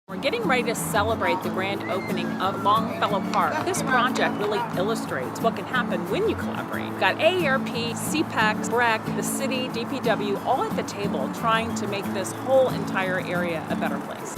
We're getting ready to celebrate the grand opening of Longfellow Park. This project really illustrates what can happen when you collaborate. We've got AARP, CPEX, BREC, the city, DPW, all at the table trying to make this whole entire area a better place.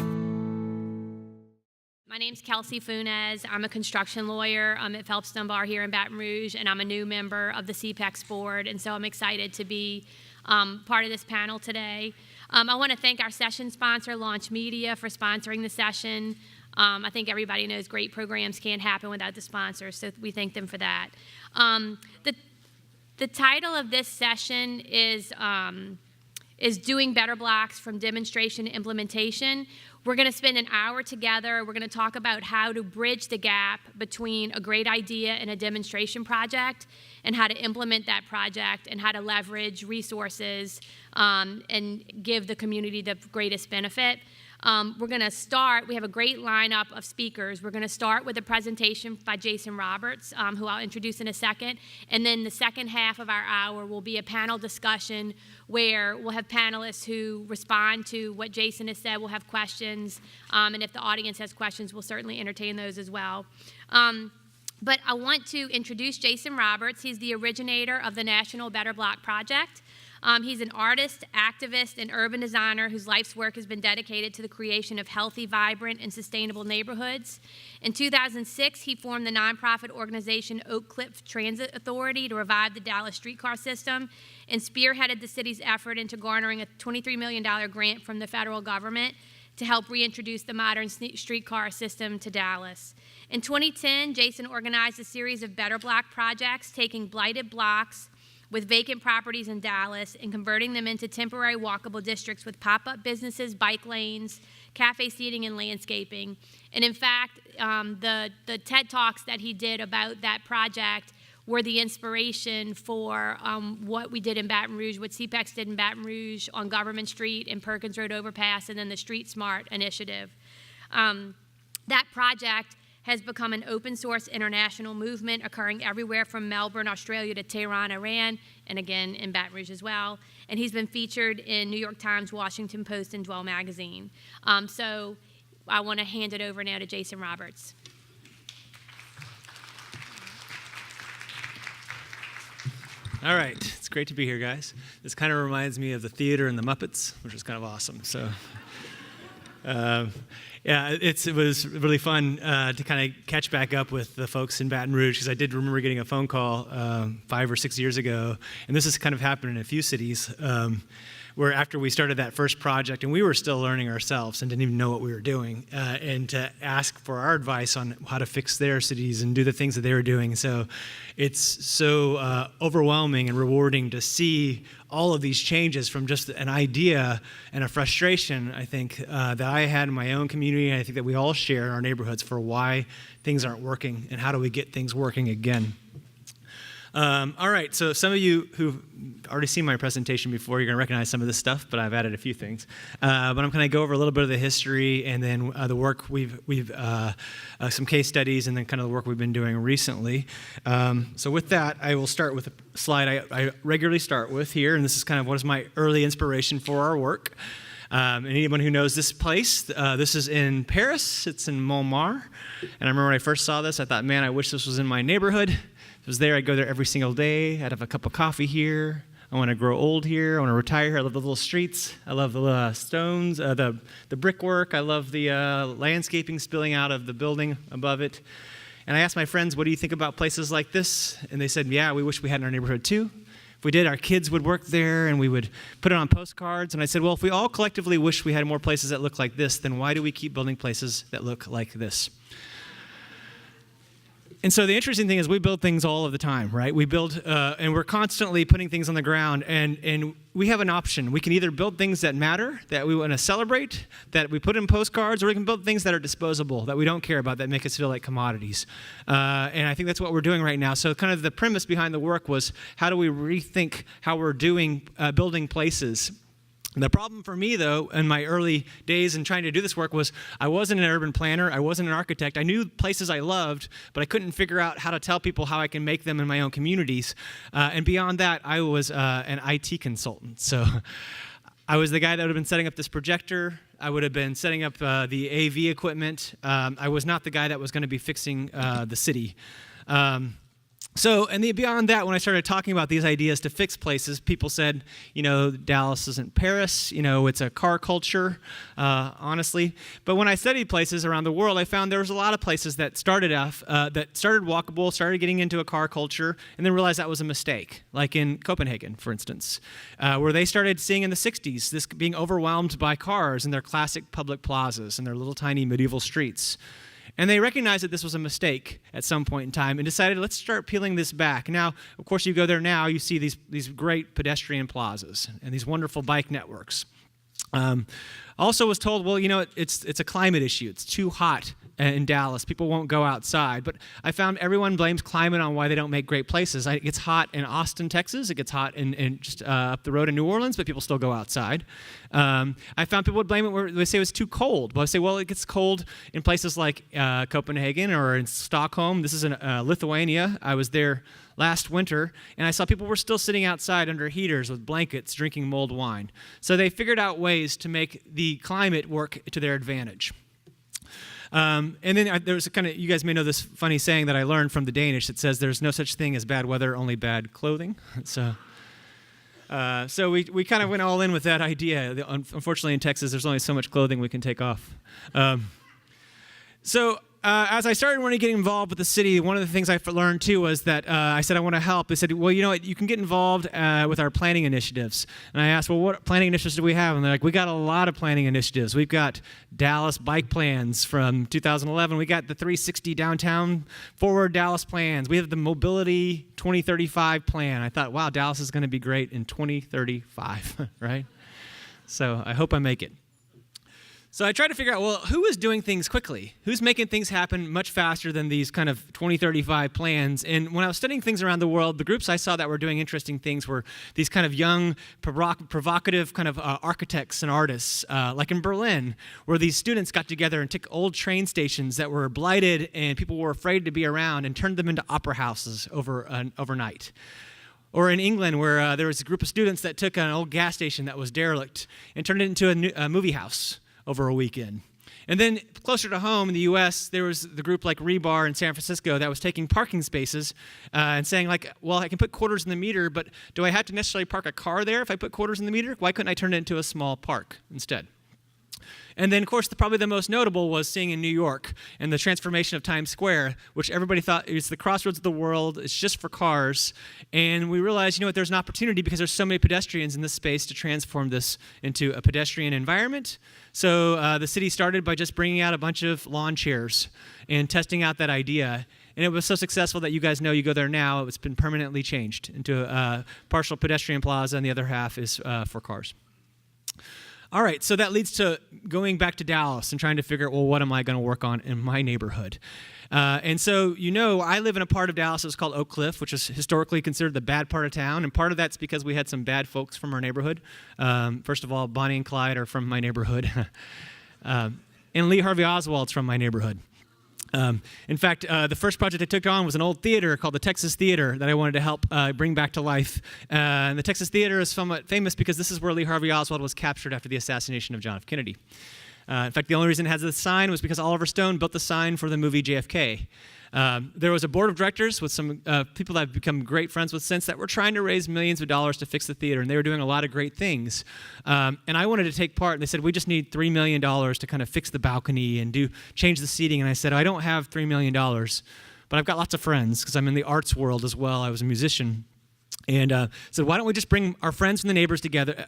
My name's Kelsey Funes. I'm a construction lawyer. I'm at Phelps Dunbar here in Baton Rouge, and I'm a new member of the CPEX board, and so I'm excited to be part of this panel today. I want to thank our session sponsor, Launch Media, for sponsoring the session. I think everybody knows great programs can't happen without the sponsors, so we thank them for that. The title of this session is Doing Better Blocks from Demonstration to Implementation. We're going to spend an hour together. We're going to talk about how to bridge the gap between a great idea and a demonstration project, and how to implement that project, and how to leverage resources and give the community the greatest benefit. We're going to start, we have a great lineup of speakers. We're going to start with a presentation by Jason Roberts, who I'll introduce in a second. And then the second half of our hour will be a panel discussion where we'll have panelists who respond to what Jason has said. We'll have questions. And if the audience has questions, we'll certainly entertain those as well. But I want to introduce Jason Roberts. He's the originator of the National Better Block Project. He's an artist, activist, and urban designer whose life's work has been dedicated to the creation of healthy, vibrant, and sustainable neighborhoods. In 2006, he formed the nonprofit organization Oak Cliff Transit Authority to revive the Dallas streetcar system, and spearheaded the city's effort into garnering a $23 million grant from the federal government to help reintroduce the modern streetcar system to Dallas. In 2010, Jason organized a series of Better Block projects, taking blighted blocks with vacant properties in Dallas and converting them into temporary walkable districts with pop-up businesses, bike lanes, cafe seating, and landscaping. And in fact, the TED Talks that he did about that project were the inspiration for what we did in Baton Rouge, what CPEX did in Baton Rouge on Government Street and Perkins Road Overpass, and then the Street Smart initiative. That project has become an open source international movement occurring everywhere from Melbourne, Australia to Tehran, Iran, and again in Baton Rouge as well. And he's been featured in New York Times, Washington Post, and Dwell Magazine. So I want to hand it over now to Jason Roberts. All right, it's great to be here, guys. This kind of reminds me of the theater and the Muppets, which is kind of awesome. So. Yeah, it was really fun to kind of catch back up with the folks in Baton Rouge, because I did remember getting a phone call 5 or 6 years ago, and this has kind of happened in a few cities, where after we started that first project, and we were still learning ourselves and didn't even know what we were doing, and to ask for our advice on how to fix their cities and do the things that they were doing. So it's so overwhelming and rewarding to see all of these changes from just an idea and a frustration, I think, that I had in my own community, and I think that we all share in our neighborhoods for why things aren't working and how do we get things working again. All right, so some of you who've already seen my presentation before, you're going to recognize some of this stuff, but I've added a few things. But I'm going to go over a little bit of the history, and then the work we've some case studies, and then kind of the work we've been doing recently. So with that, I will start with a slide I regularly start with here, and this is kind of what is my early inspiration for our work. And anyone who knows this place, this is in Paris. It's in Montmartre. And I remember when I first saw this, I thought, man, I wish this was in my neighborhood. If it was there, I'd go there every single day. I'd have a cup of coffee here. I want to grow old here. I want to retire here. I love the little streets. I love the stones, the brickwork. I love the landscaping spilling out of the building above it. And I asked my friends, what do you think about places like this? And they said, yeah, we wish we had in our neighborhood too. If we did, our kids would work there, and we would put it on postcards. And I said, well, if we all collectively wish we had more places that look like this, then why do we keep building places that look like this? And so the interesting thing is we build things all of the time, right? We build, and we're constantly putting things on the ground, and we have an option. We can either build things that matter, that we want to celebrate, that we put in postcards, or we can build things that are disposable, that we don't care about, that make us feel like commodities. And I think that's what we're doing right now. So kind of the premise behind the work was, how do we rethink how we're doing building places? The problem for me, though, in my early days in trying to do this work was I wasn't an urban planner. I wasn't an architect. I knew places I loved, but I couldn't figure out how to tell people how I can make them in my own communities. And beyond that, I was an IT consultant. So I was the guy that would have been setting up this projector I would have been setting up the AV equipment. I was not the guy that was going to be fixing the city. Beyond that, when I started talking about these ideas to fix places, people said, Dallas isn't Paris, it's a car culture, honestly. But when I studied places around the world, I found there was a lot of places that started walkable, started getting into a car culture, and then realized that was a mistake, like in Copenhagen, for instance, where they started seeing in the 60s this being overwhelmed by cars in their classic public plazas and their little tiny medieval streets. And they recognized that this was a mistake at some point in time and decided, let's start peeling this back. Now, of course, you go there now, you see these great pedestrian plazas and these wonderful bike networks. Also was told, well, it's a climate issue. It's too hot in Dallas. People won't go outside. But I found everyone blames climate on why they don't make great places. It gets hot in Austin, Texas. It gets hot in just up the road in New Orleans, but people still go outside. I found people would blame it where they say it was too cold. But I say, well, it gets cold in places like Copenhagen or in Stockholm. This is in Lithuania. I was there last winter, and I saw people were still sitting outside under heaters with blankets drinking mulled wine. So they figured out ways to make the climate work to their advantage. And then there's you guys may know this funny saying that I learned from the Danish that says there's no such thing as bad weather, only bad clothing. So we kind of went all in with that idea. Unfortunately, in Texas, there's only so much clothing we can take off. As I started wanting to get involved with the city, one of the things I learned too was that I said I want to help. They said, well, you know what, you can get involved with our planning initiatives. And I asked, well, what planning initiatives do we have? And they're like, we got a lot of planning initiatives. We've got Dallas bike plans from 2011. We got the 360 downtown forward Dallas plans. We have the mobility 2035 plan. I thought, wow, Dallas is going to be great in 2035, right? So I hope I make it. So I tried to figure out, well, who is doing things quickly? Who's making things happen much faster than these kind of 2035 plans? And when I was studying things around the world, the groups I saw that were doing interesting things were these kind of young, provocative kind of architects and artists, like in Berlin, where these students got together and took old train stations that were blighted and people were afraid to be around and turned them into opera houses overnight. Or in England, where there was a group of students that took an old gas station that was derelict and turned it into a movie house over a weekend. And then closer to home in the U.S., there was the group like Rebar in San Francisco that was taking parking spaces and saying like, well, I can put quarters in the meter, but do I have to necessarily park a car there if I put quarters in the meter? Why couldn't I turn it into a small park instead? And then, of course, probably the most notable was seeing in New York and the transformation of Times Square, which everybody thought is the crossroads of the world. It's just for cars. And we realized, there's an opportunity because there's so many pedestrians in this space to transform this into a pedestrian environment. So the city started by just bringing out a bunch of lawn chairs and testing out that idea. And it was so successful that you guys know you go there now. It's been permanently changed into a partial pedestrian plaza, and the other half is for cars. All right, so that leads to going back to Dallas and trying to figure out, well, what am I going to work on in my neighborhood? And so, I live in a part of Dallas that's called Oak Cliff, which is historically considered the bad part of town. And part of that's because we had some bad folks from our neighborhood. First of all, Bonnie and Clyde are from my neighborhood. And Lee Harvey Oswald's from my neighborhood. In fact, the first project I took on was an old theater called the Texas Theater that I wanted to help bring back to life. And the Texas Theater is somewhat famous because this is where Lee Harvey Oswald was captured after the assassination of John F. Kennedy. In fact, the only reason it has this sign was because Oliver Stone built the sign for the movie JFK. There was a board of directors with some people that I've become great friends with since that were trying to raise millions of dollars to fix the theater, and they were doing a lot of great things. And I wanted to take part, and they said, we just need $3 million to kind of fix the balcony and change the seating. And I said, I don't have $3 million, but I've got lots of friends because I'm in the arts world as well. I was a musician. And said, why don't we just bring our friends and the neighbors together?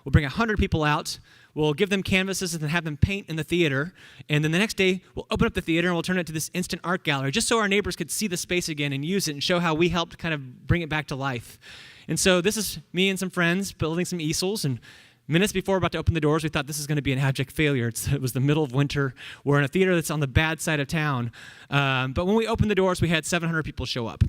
We'll bring 100 people out. We'll give them canvases and have them paint in the theater. And then the next day, we'll open up the theater and we'll turn it to this instant art gallery, just so our neighbors could see the space again and use it and show how we helped kind of bring it back to life. And so this is me and some friends building some easels. And minutes before we're about to open the doors, we thought this is going to be an abject failure. It was the middle of winter. We're in a theater that's on the bad side of town. But when we opened the doors, we had 700 people show up.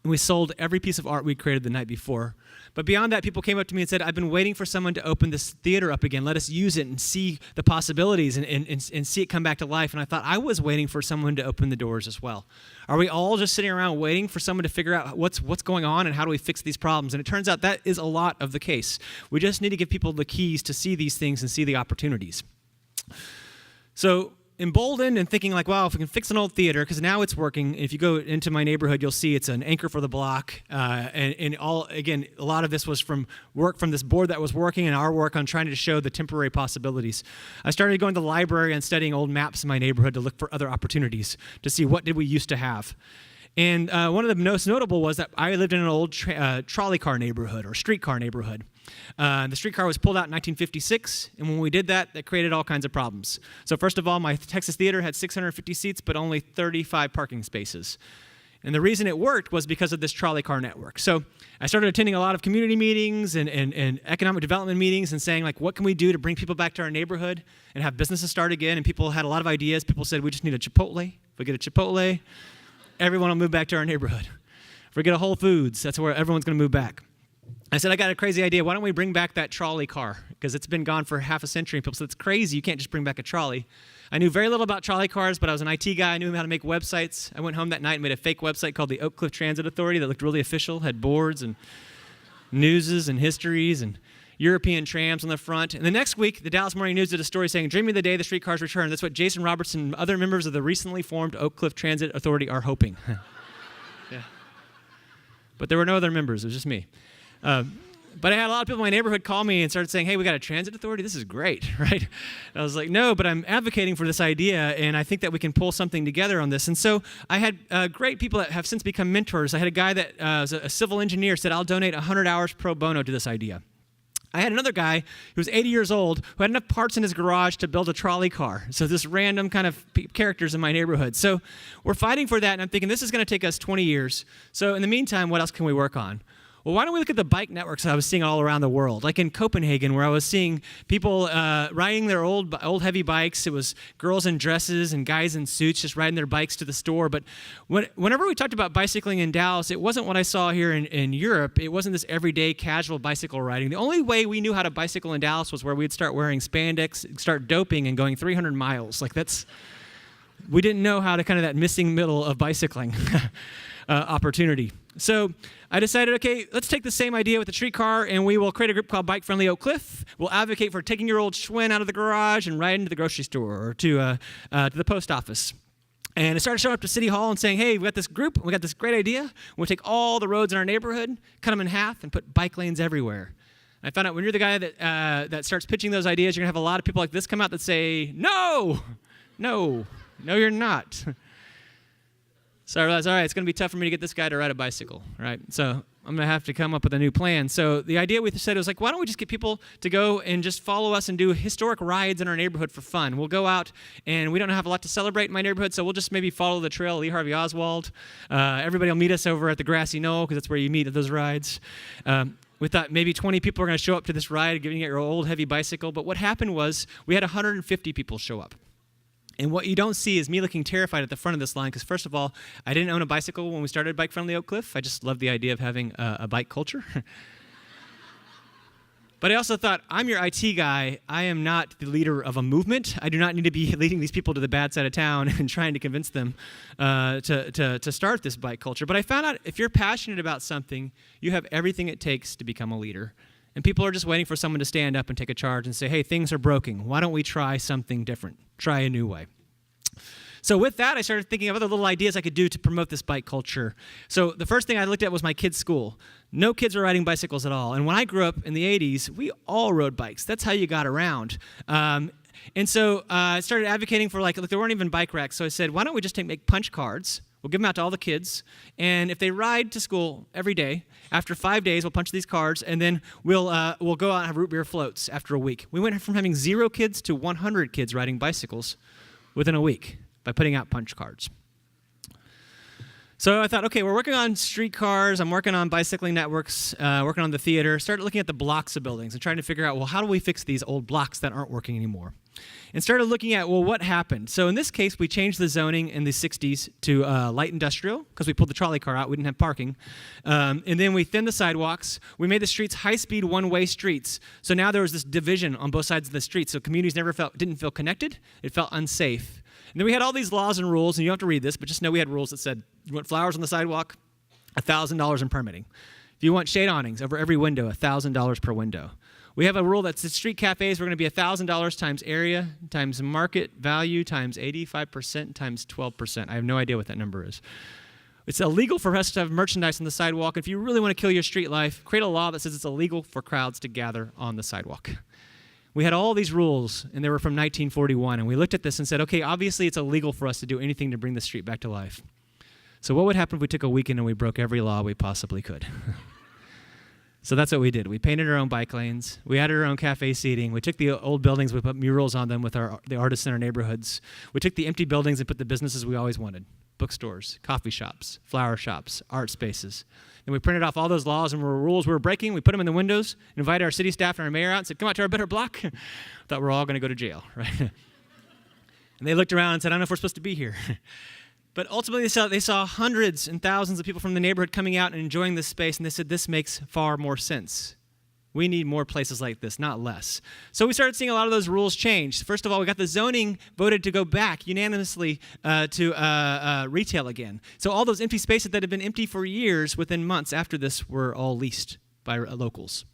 and we sold every piece of art we created the night before. But beyond that, people came up to me and said, I've been waiting for someone to open this theater up again. Let us use it and see the possibilities and see it come back to life. And I thought, I was waiting for someone to open the doors as well. Are we all just sitting around waiting for someone to figure out what's going on and how do we fix these problems? And it turns out that is a lot of the case. We just need to give people the keys to see these things and see the opportunities. So emboldened and thinking like, wow, if we can fix an old theater, because now it's working. If you go into my neighborhood, you'll see it's an anchor for the block. And again, a lot of this was from work from this board that was working and our work on trying to show the temporary possibilities. I started going to the library and studying old maps in my neighborhood to look for other opportunities, to see what did we used to have. And one of the most notable was that I lived in an old trolley car neighborhood or streetcar neighborhood. The streetcar was pulled out in 1956, and when we did that, that created all kinds of problems. So first of all, my Texas theater had 650 seats, but only 35 parking spaces. And the reason it worked was because of this trolley car network. So I started attending a lot of community meetings and economic development meetings and saying, like, what can we do to bring people back to our neighborhood and have businesses start again? And people had a lot of ideas. People said, we just need a Chipotle. If we get a Chipotle, everyone will move back to our neighborhood. If we get a Whole Foods, that's where everyone's going to move back. I said, I got a crazy idea. Why don't we bring back that trolley car? Because it's been gone for half a century. And people said, it's crazy. You can't just bring back a trolley. I knew very little about trolley cars, but I was an IT guy. I knew how to make websites. I went home that night and made a fake website called the Oak Cliff Transit Authority that looked really official, had boards and newses and histories and European trams on the front. And the next week, the Dallas Morning News did a story saying, dreaming of the day the streetcars return. That's what Jason Robertson and other members of the recently formed Oak Cliff Transit Authority are hoping. Yeah. But there were no other members. It was just me. But I had a lot of people in my neighborhood call me and started saying, hey, we got a transit authority? This is great, right? And I was like, no, but I'm advocating for this idea, and I think that we can pull something together on this. And so I had great people that have since become mentors. I had a guy that was a civil engineer, said, I'll donate 100 hours pro bono to this idea. I had another guy who was 80 years old who had enough parts in his garage to build a trolley car. So this random kind of characters in my neighborhood. So we're fighting for that, and I'm thinking this is going to take us 20 years. So in the meantime, what else can we work on? Well, why don't we look at the bike networks that I was seeing all around the world, like in Copenhagen, where I was seeing people riding their old heavy bikes. It was girls in dresses and guys in suits just riding their bikes to the store. But whenever we talked about bicycling in Dallas, it wasn't what I saw here in Europe. It wasn't this everyday casual bicycle riding. The only way we knew how to bicycle in Dallas was where we'd start wearing spandex, start doping, and going 300 miles. Like we didn't know how to kind of that missing middle of bicycling opportunity. So I decided, okay, let's take the same idea with the streetcar, and we will create a group called Bike Friendly Oak Cliff. We'll advocate for taking your old Schwinn out of the garage and riding to the grocery store or to the post office. And I started showing up to City Hall and saying, hey, we got this group, we got this great idea. We'll take all the roads in our neighborhood, cut them in half, and put bike lanes everywhere. And I found out when you're the guy that starts pitching those ideas, you're going to have a lot of people like this come out that say, no, you're not. So I realized, all right, it's going to be tough for me to get this guy to ride a bicycle, right? So I'm going to have to come up with a new plan. So the idea we said was like, why don't we just get people to go and just follow us and do historic rides in our neighborhood for fun? We'll go out, and we don't have a lot to celebrate in my neighborhood, so we'll just maybe follow the trail of Lee Harvey Oswald. Everybody will meet us over at the Grassy Knoll, because that's where you meet at those rides. We thought maybe 20 people are going to show up to this ride, giving it your old heavy bicycle. But what happened was we had 150 people show up. And what you don't see is me looking terrified at the front of this line, because first of all, I didn't own a bicycle when we started Bike Friendly Oak Cliff. I just loved the idea of having a bike culture. But I also thought, I'm your IT guy. I am not the leader of a movement. I do not need to be leading these people to the bad side of town and trying to convince them to start this bike culture. But I found out if you're passionate about something, you have everything it takes to become a leader. And people are just waiting for someone to stand up and take a charge and say, hey, things are broken. Why don't we try something different? Try a new way. So with that, I started thinking of other little ideas I could do to promote this bike culture. So the first thing I looked at was my kids' school. No kids were riding bicycles at all. And when I grew up in the 80s, we all rode bikes. That's how you got around. And so I started advocating for, look, there weren't even bike racks. So I said, why don't we just make punch cards? We'll give them out to all the kids, and if they ride to school every day, after 5 days, we'll punch these cards, and then we'll go out and have root beer floats after a week. We went from having 0 kids to 100 kids riding bicycles within a week by putting out punch cards. So I thought, okay, we're working on streetcars, I'm working on bicycling networks, working on the theater, started looking at the blocks of buildings and trying to figure out, well, how do we fix these old blocks that aren't working anymore? And started looking at, well, what happened? So in this case, we changed the zoning in the 60s to light industrial because we pulled the trolley car out, we didn't have parking. And then we thinned the sidewalks. We made the streets high-speed, one-way streets. So now there was this division on both sides of the street, so communities didn't feel connected, it felt unsafe. And then we had all these laws and rules, and you don't have to read this, but just know we had rules that said, you want flowers on the sidewalk, $1,000 in permitting. If you want shade awnings over every window, $1,000 per window. We have a rule that says street cafes, we're going to be $1,000 times area, times market value, times 85%, times 12%. I have no idea what that number is. It's illegal for us to have merchandise on the sidewalk. If you really want to kill your street life, create a law that says it's illegal for crowds to gather on the sidewalk. We had all these rules, and they were from 1941, and we looked at this and said, okay, obviously it's illegal for us to do anything to bring the street back to life. So what would happen if we took a weekend and we broke every law we possibly could? So that's what we did. We painted our own bike lanes. We added our own cafe seating. We took the old buildings, we put murals on them with the artists in our neighborhoods. We took the empty buildings and put the businesses we always wanted. Bookstores, coffee shops, flower shops, art spaces. And we printed off all those laws and rules we were breaking. We put them in the windows, invited our city staff and our mayor out and said, come out to our better block. Thought we're all going to go to jail, right? And they looked around and said, I don't know if we're supposed to be here. But ultimately, they saw hundreds and thousands of people from the neighborhood coming out and enjoying this space, and they said, this makes far more sense. We need more places like this, not less. So we started seeing a lot of those rules change. First of all, we got the zoning voted to go back unanimously to retail again. So all those empty spaces that had been empty for years, within months after this, were all leased by locals.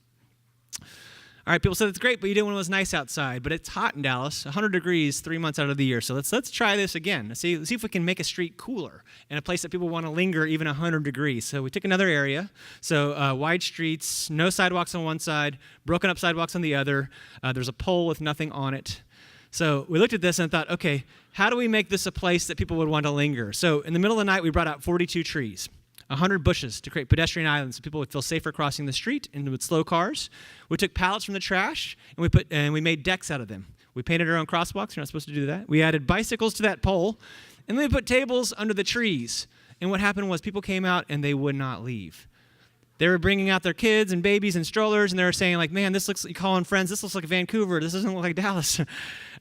All right, people said it's great, but you didn't when it was nice outside. But it's hot in Dallas, 100 degrees 3 months out of the year. So let's try this again. Let's see if we can make a street cooler and a place that people want to linger even 100 degrees. So we took another area. So wide streets, no sidewalks on one side, broken up sidewalks on the other. There's a pole with nothing on it. So we looked at this and thought, okay, how do we make this a place that people would want to linger? So in the middle of the night, we brought out 42 trees. 100 bushes to create pedestrian islands so people would feel safer crossing the street and with slow cars. We took pallets from the trash and we made decks out of them. We painted our own crosswalks. You're not supposed to do that. We added bicycles to that pole, and then we put tables under the trees. And what happened was people came out and they would not leave. They were bringing out their kids and babies and strollers, and they were saying, like, man, this looks, you calling friends, this looks like Vancouver. This doesn't look like Dallas.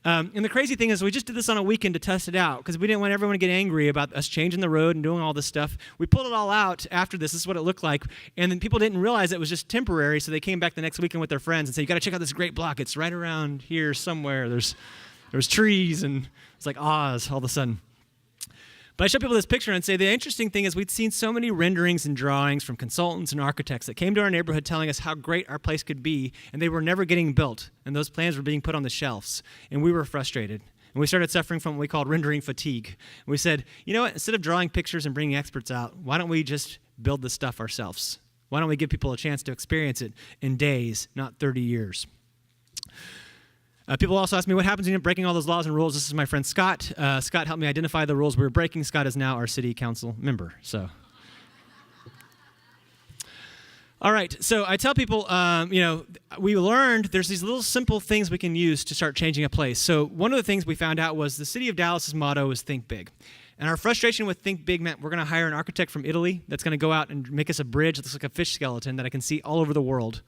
And the crazy thing is we just did this on a weekend to test it out because we didn't want everyone to get angry about us changing the road and doing all this stuff. We pulled it all out after this. This is what it looked like. And then people didn't realize it was just temporary, so they came back the next weekend with their friends and said, you got to check out this great block. It's right around here somewhere. There's trees, and it's like Oz all of a sudden. But I show people this picture and say the interesting thing is we'd seen so many renderings and drawings from consultants and architects that came to our neighborhood telling us how great our place could be, and they were never getting built, and those plans were being put on the shelves, and we were frustrated. And we started suffering from what we called rendering fatigue. And we said, you know what, instead of drawing pictures and bringing experts out, why don't we just build this stuff ourselves? Why don't we give people a chance to experience it in days, not 30 years? People also ask me, what happens when you're breaking all those laws and rules? This is my friend Scott. Scott helped me identify the rules we were breaking. Scott is now our city council member. So, all right. So I tell people, we learned there's these little simple things we can use to start changing a place. So one of the things we found out was the city of Dallas's motto is think big. And our frustration with think big meant we're going to hire an architect from Italy that's going to go out and make us a bridge that looks like a fish skeleton that I can see all over the world.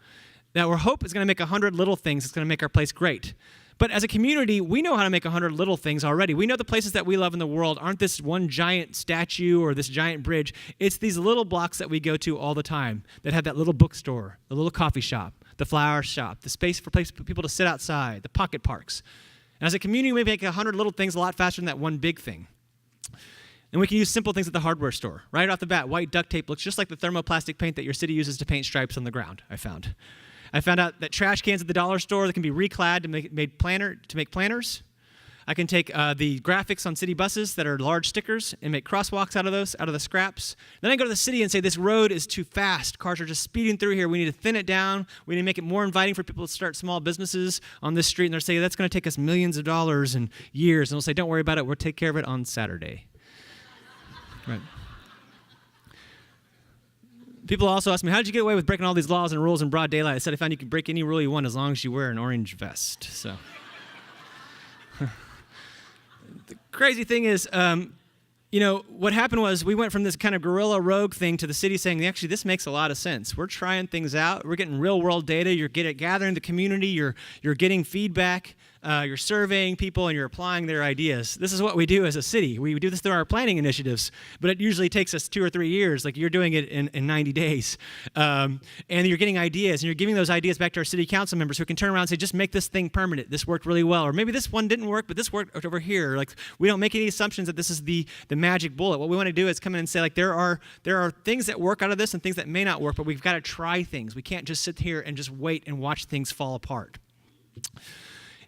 That our hope is going to make 100 little things that's going to make our place great. But as a community, we know how to make 100 little things already. We know the places that we love in the world aren't this one giant statue or this giant bridge. It's these little blocks that we go to all the time that have that little bookstore, the little coffee shop, the flower shop, the space for people to sit outside, the pocket parks. And as a community, we make 100 little things a lot faster than that one big thing. And we can use simple things at the hardware store. Right off the bat, white duct tape looks just like the thermoplastic paint that your city uses to paint stripes on the ground, I found out that trash cans at the dollar store that can be reclad to make planners. I can take the graphics on city buses that are large stickers and make crosswalks out of the scraps. Then I go to the city and say, this road is too fast. Cars are just speeding through here. We need to thin it down. We need to make it more inviting for people to start small businesses on this street. And they'll say, that's going to take us millions of dollars and years. And they'll say, don't worry about it. We'll take care of it on Saturday. Right. People also ask me, how did you get away with breaking all these laws and rules in broad daylight? I said, I found you can break any rule you want as long as you wear an orange vest. So, the crazy thing is, what happened was we went from this kind of guerrilla rogue thing to the city saying, actually, this makes a lot of sense. We're trying things out. We're getting real-world data. You're gathering the community. You're getting feedback. You're surveying people, and you're applying their ideas. This is what we do as a city. We do this through our planning initiatives, but it usually takes us 2 or 3 years. Like, you're doing it in 90 days. And you're getting ideas, and you're giving those ideas back to our city council members who can turn around and say, just make this thing permanent. This worked really well. Or maybe this one didn't work, but this worked over here. Like, we don't make any assumptions that this is the magic bullet. What we want to do is come in and say, like, there are things that work out of this and things that may not work, but we've got to try things. We can't just sit here and just wait and watch things fall apart.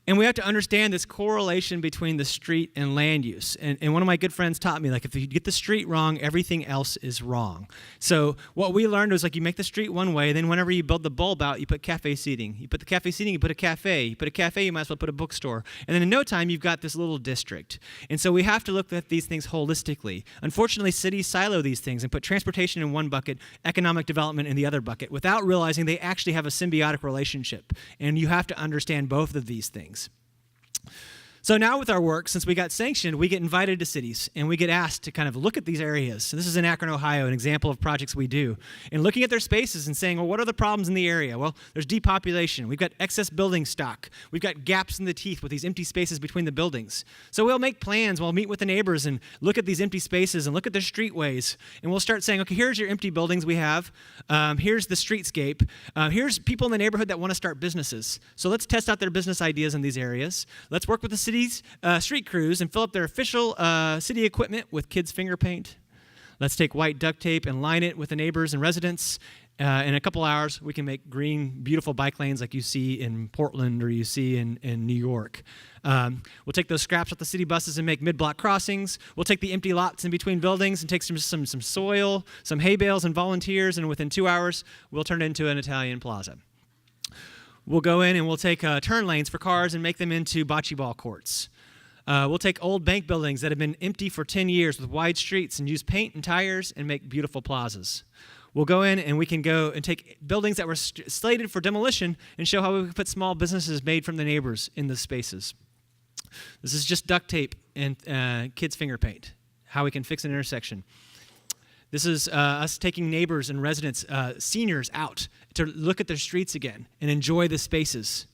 And we have to understand this correlation between the street and land use. And one of my good friends taught me, like, if you get the street wrong, everything else is wrong. So what we learned was, like, you make the street one way, then whenever you build the bulb out, you put cafe seating. You put the cafe seating, you put a cafe. You put a cafe, you might as well put a bookstore. And then in no time, you've got this little district. And so we have to look at these things holistically. Unfortunately, cities silo these things and put transportation in one bucket, economic development in the other bucket, without realizing they actually have a symbiotic relationship. And you have to understand both of these things. So now with our work, since we got sanctioned, we get invited to cities, and we get asked to kind of look at these areas. So this is in Akron, Ohio, an example of projects we do. And looking at their spaces and saying, well, what are the problems in the area? Well, there's depopulation. We've got excess building stock. We've got gaps in the teeth with these empty spaces between the buildings. So we'll make plans. We'll meet with the neighbors and look at these empty spaces and look at their streetways. And we'll start saying, okay, here's your empty buildings we have. Here's the streetscape. Here's people in the neighborhood that want to start businesses. So let's test out their business ideas in these areas. Let's work with the city's street crews and fill up their official city equipment with kids' finger paint. Let's take white duct tape and line it with the neighbors and residents. In a couple hours, we can make green, beautiful bike lanes like you see in Portland or you see in New York. We'll take those scraps off the city buses and make mid-block crossings. We'll take the empty lots in between buildings and take some soil, some hay bales and volunteers, and within 2 hours, we'll turn it into an Italian plaza. We'll go in and we'll take turn lanes for cars and make them into bocce ball courts. We'll take old bank buildings that have been empty for 10 years with wide streets and use paint and tires and make beautiful plazas. We'll go in and we can go and take buildings that were slated for demolition and show how we can put small businesses made from the neighbors in the spaces. This is just duct tape and kids' finger paint, how we can fix an intersection. This is us taking neighbors and residents, seniors out to look at their streets again and enjoy the spaces.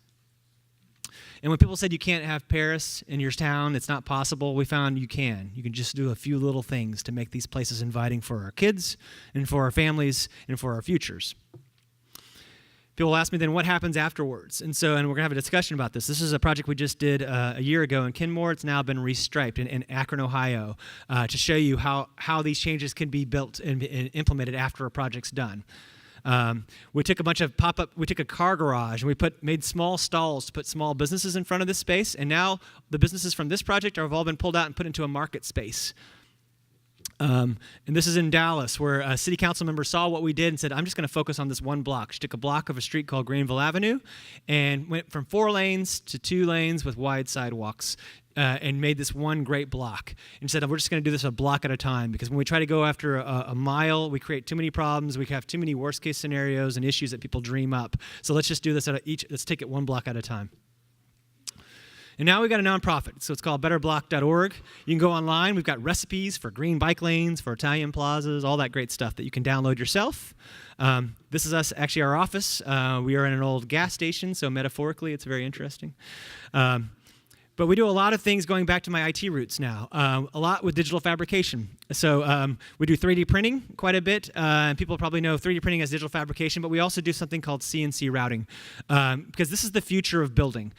And when people said you can't have Paris in your town, it's not possible, we found you can. You can just do a few little things to make these places inviting for our kids and for our families and for our futures. People ask me then what happens afterwards. And we're going to have a discussion about this. This is a project we just did a year ago in Kenmore. It's now been restriped in Akron, Ohio, to show you how these changes can be built and implemented after a project's done. We took a bunch of we took a car garage and we made small stalls to put small businesses in front of this space. And now the businesses from this project have all been pulled out and put into a market space. And this is in Dallas, where a city council member saw what we did and said, I'm just going to focus on this one block. She took a block of a street called Greenville Avenue and went from 4 lanes to 2 lanes with wide sidewalks and made this one great block. And said, we're just going to do this a block at a time, because when we try to go after a mile, we create too many problems. We have too many worst-case scenarios and issues that people dream up. So let's just do this let's take it one block at a time. And now we've got a nonprofit, so it's called betterblock.org. You can go online. We've got recipes for green bike lanes, for Italian plazas, all that great stuff that you can download yourself. This is us, actually our office. We are in an old gas station, so metaphorically it's very interesting. But we do a lot of things going back to my IT roots now, a lot with digital fabrication. So we do 3D printing quite a bit. And people probably know 3D printing as digital fabrication, but we also do something called CNC routing, because this is the future of building.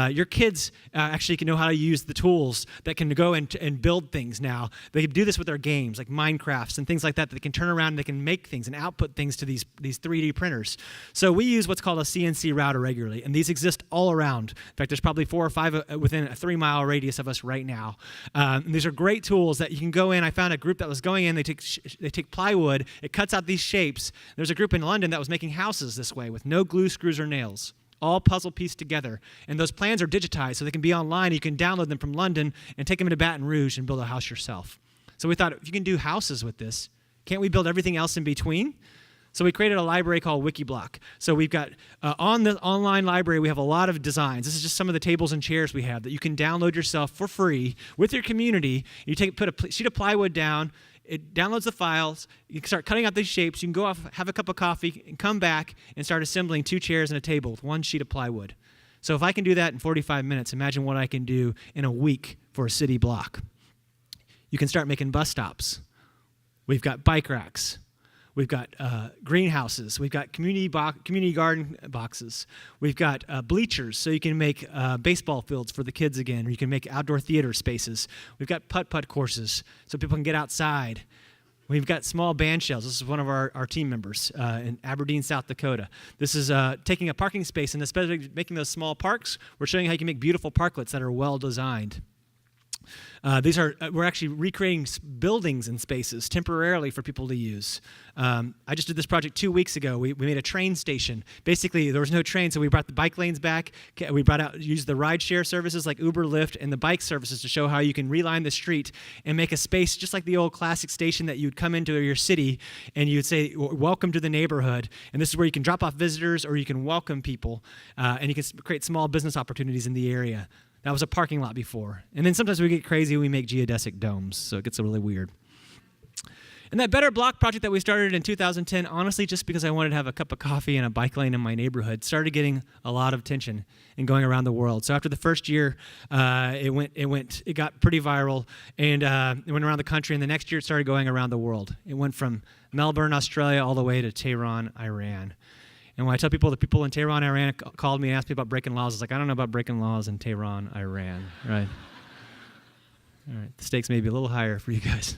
Your kids actually can know how to use the tools that can go and build things now. They can do this with their games, like Minecrafts and things like that. They can turn around and they can make things and output things to these 3D printers. So we use what's called a CNC router regularly, and these exist all around. In fact, there's probably 4 or 5 within a 3-mile radius of us right now. And these are great tools that you can go in. I found a group that was going in. They take plywood. It cuts out these shapes. There's a group in London that was making houses this way with no glue, screws, or nails, all puzzle pieced together. And those plans are digitized, so they can be online. You can download them from London and take them into Baton Rouge and build a house yourself. So we thought, if you can do houses with this, can't we build everything else in between? So we created a library called Wikiblock. So we've got, on the online library, we have a lot of designs. This is just some of the tables and chairs we have that you can download yourself for free with your community. You put a sheet of plywood down, it downloads the files, you can start cutting out these shapes, you can go off, have a cup of coffee, and come back and start assembling 2 chairs and a table with 1 sheet of plywood. So if I can do that in 45 minutes, imagine what I can do in a week for a city block. You can start making bus stops. We've got bike racks. We've got greenhouses. We've got community garden boxes. We've got bleachers, so you can make baseball fields for the kids again, or you can make outdoor theater spaces. We've got putt-putt courses, so people can get outside. We've got small band shells. This is one of our team members in Aberdeen, South Dakota. This is taking a parking space and especially making those small parks. We're showing how you can make beautiful parklets that are well designed. We're actually recreating buildings and spaces temporarily for people to use. I just did this project 2 weeks ago. We made a train station. Basically, there was no train, so we brought the bike lanes back. We used the rideshare services like Uber, Lyft, and the bike services to show how you can reline the street and make a space just like the old classic station that you'd come into your city and you'd say, welcome to the neighborhood. And this is where you can drop off visitors or you can welcome people, and you can create small business opportunities in the area. That was a parking lot before. And then sometimes we get crazy, we make geodesic domes, so it gets really weird. And that Better Block project that we started in 2010, honestly, just because I wanted to have a cup of coffee and a bike lane in my neighborhood, started getting a lot of attention and going around the world. So after the first year, it got pretty viral, and it went around the country, and the next year it started going around the world. It went from Melbourne, Australia, all the way to Tehran, Iran. And when I tell people, the people in Tehran, Iran called me and asked me about breaking laws, I was like, I don't know about breaking laws in Tehran, Iran, right? All right, the stakes may be a little higher for you guys.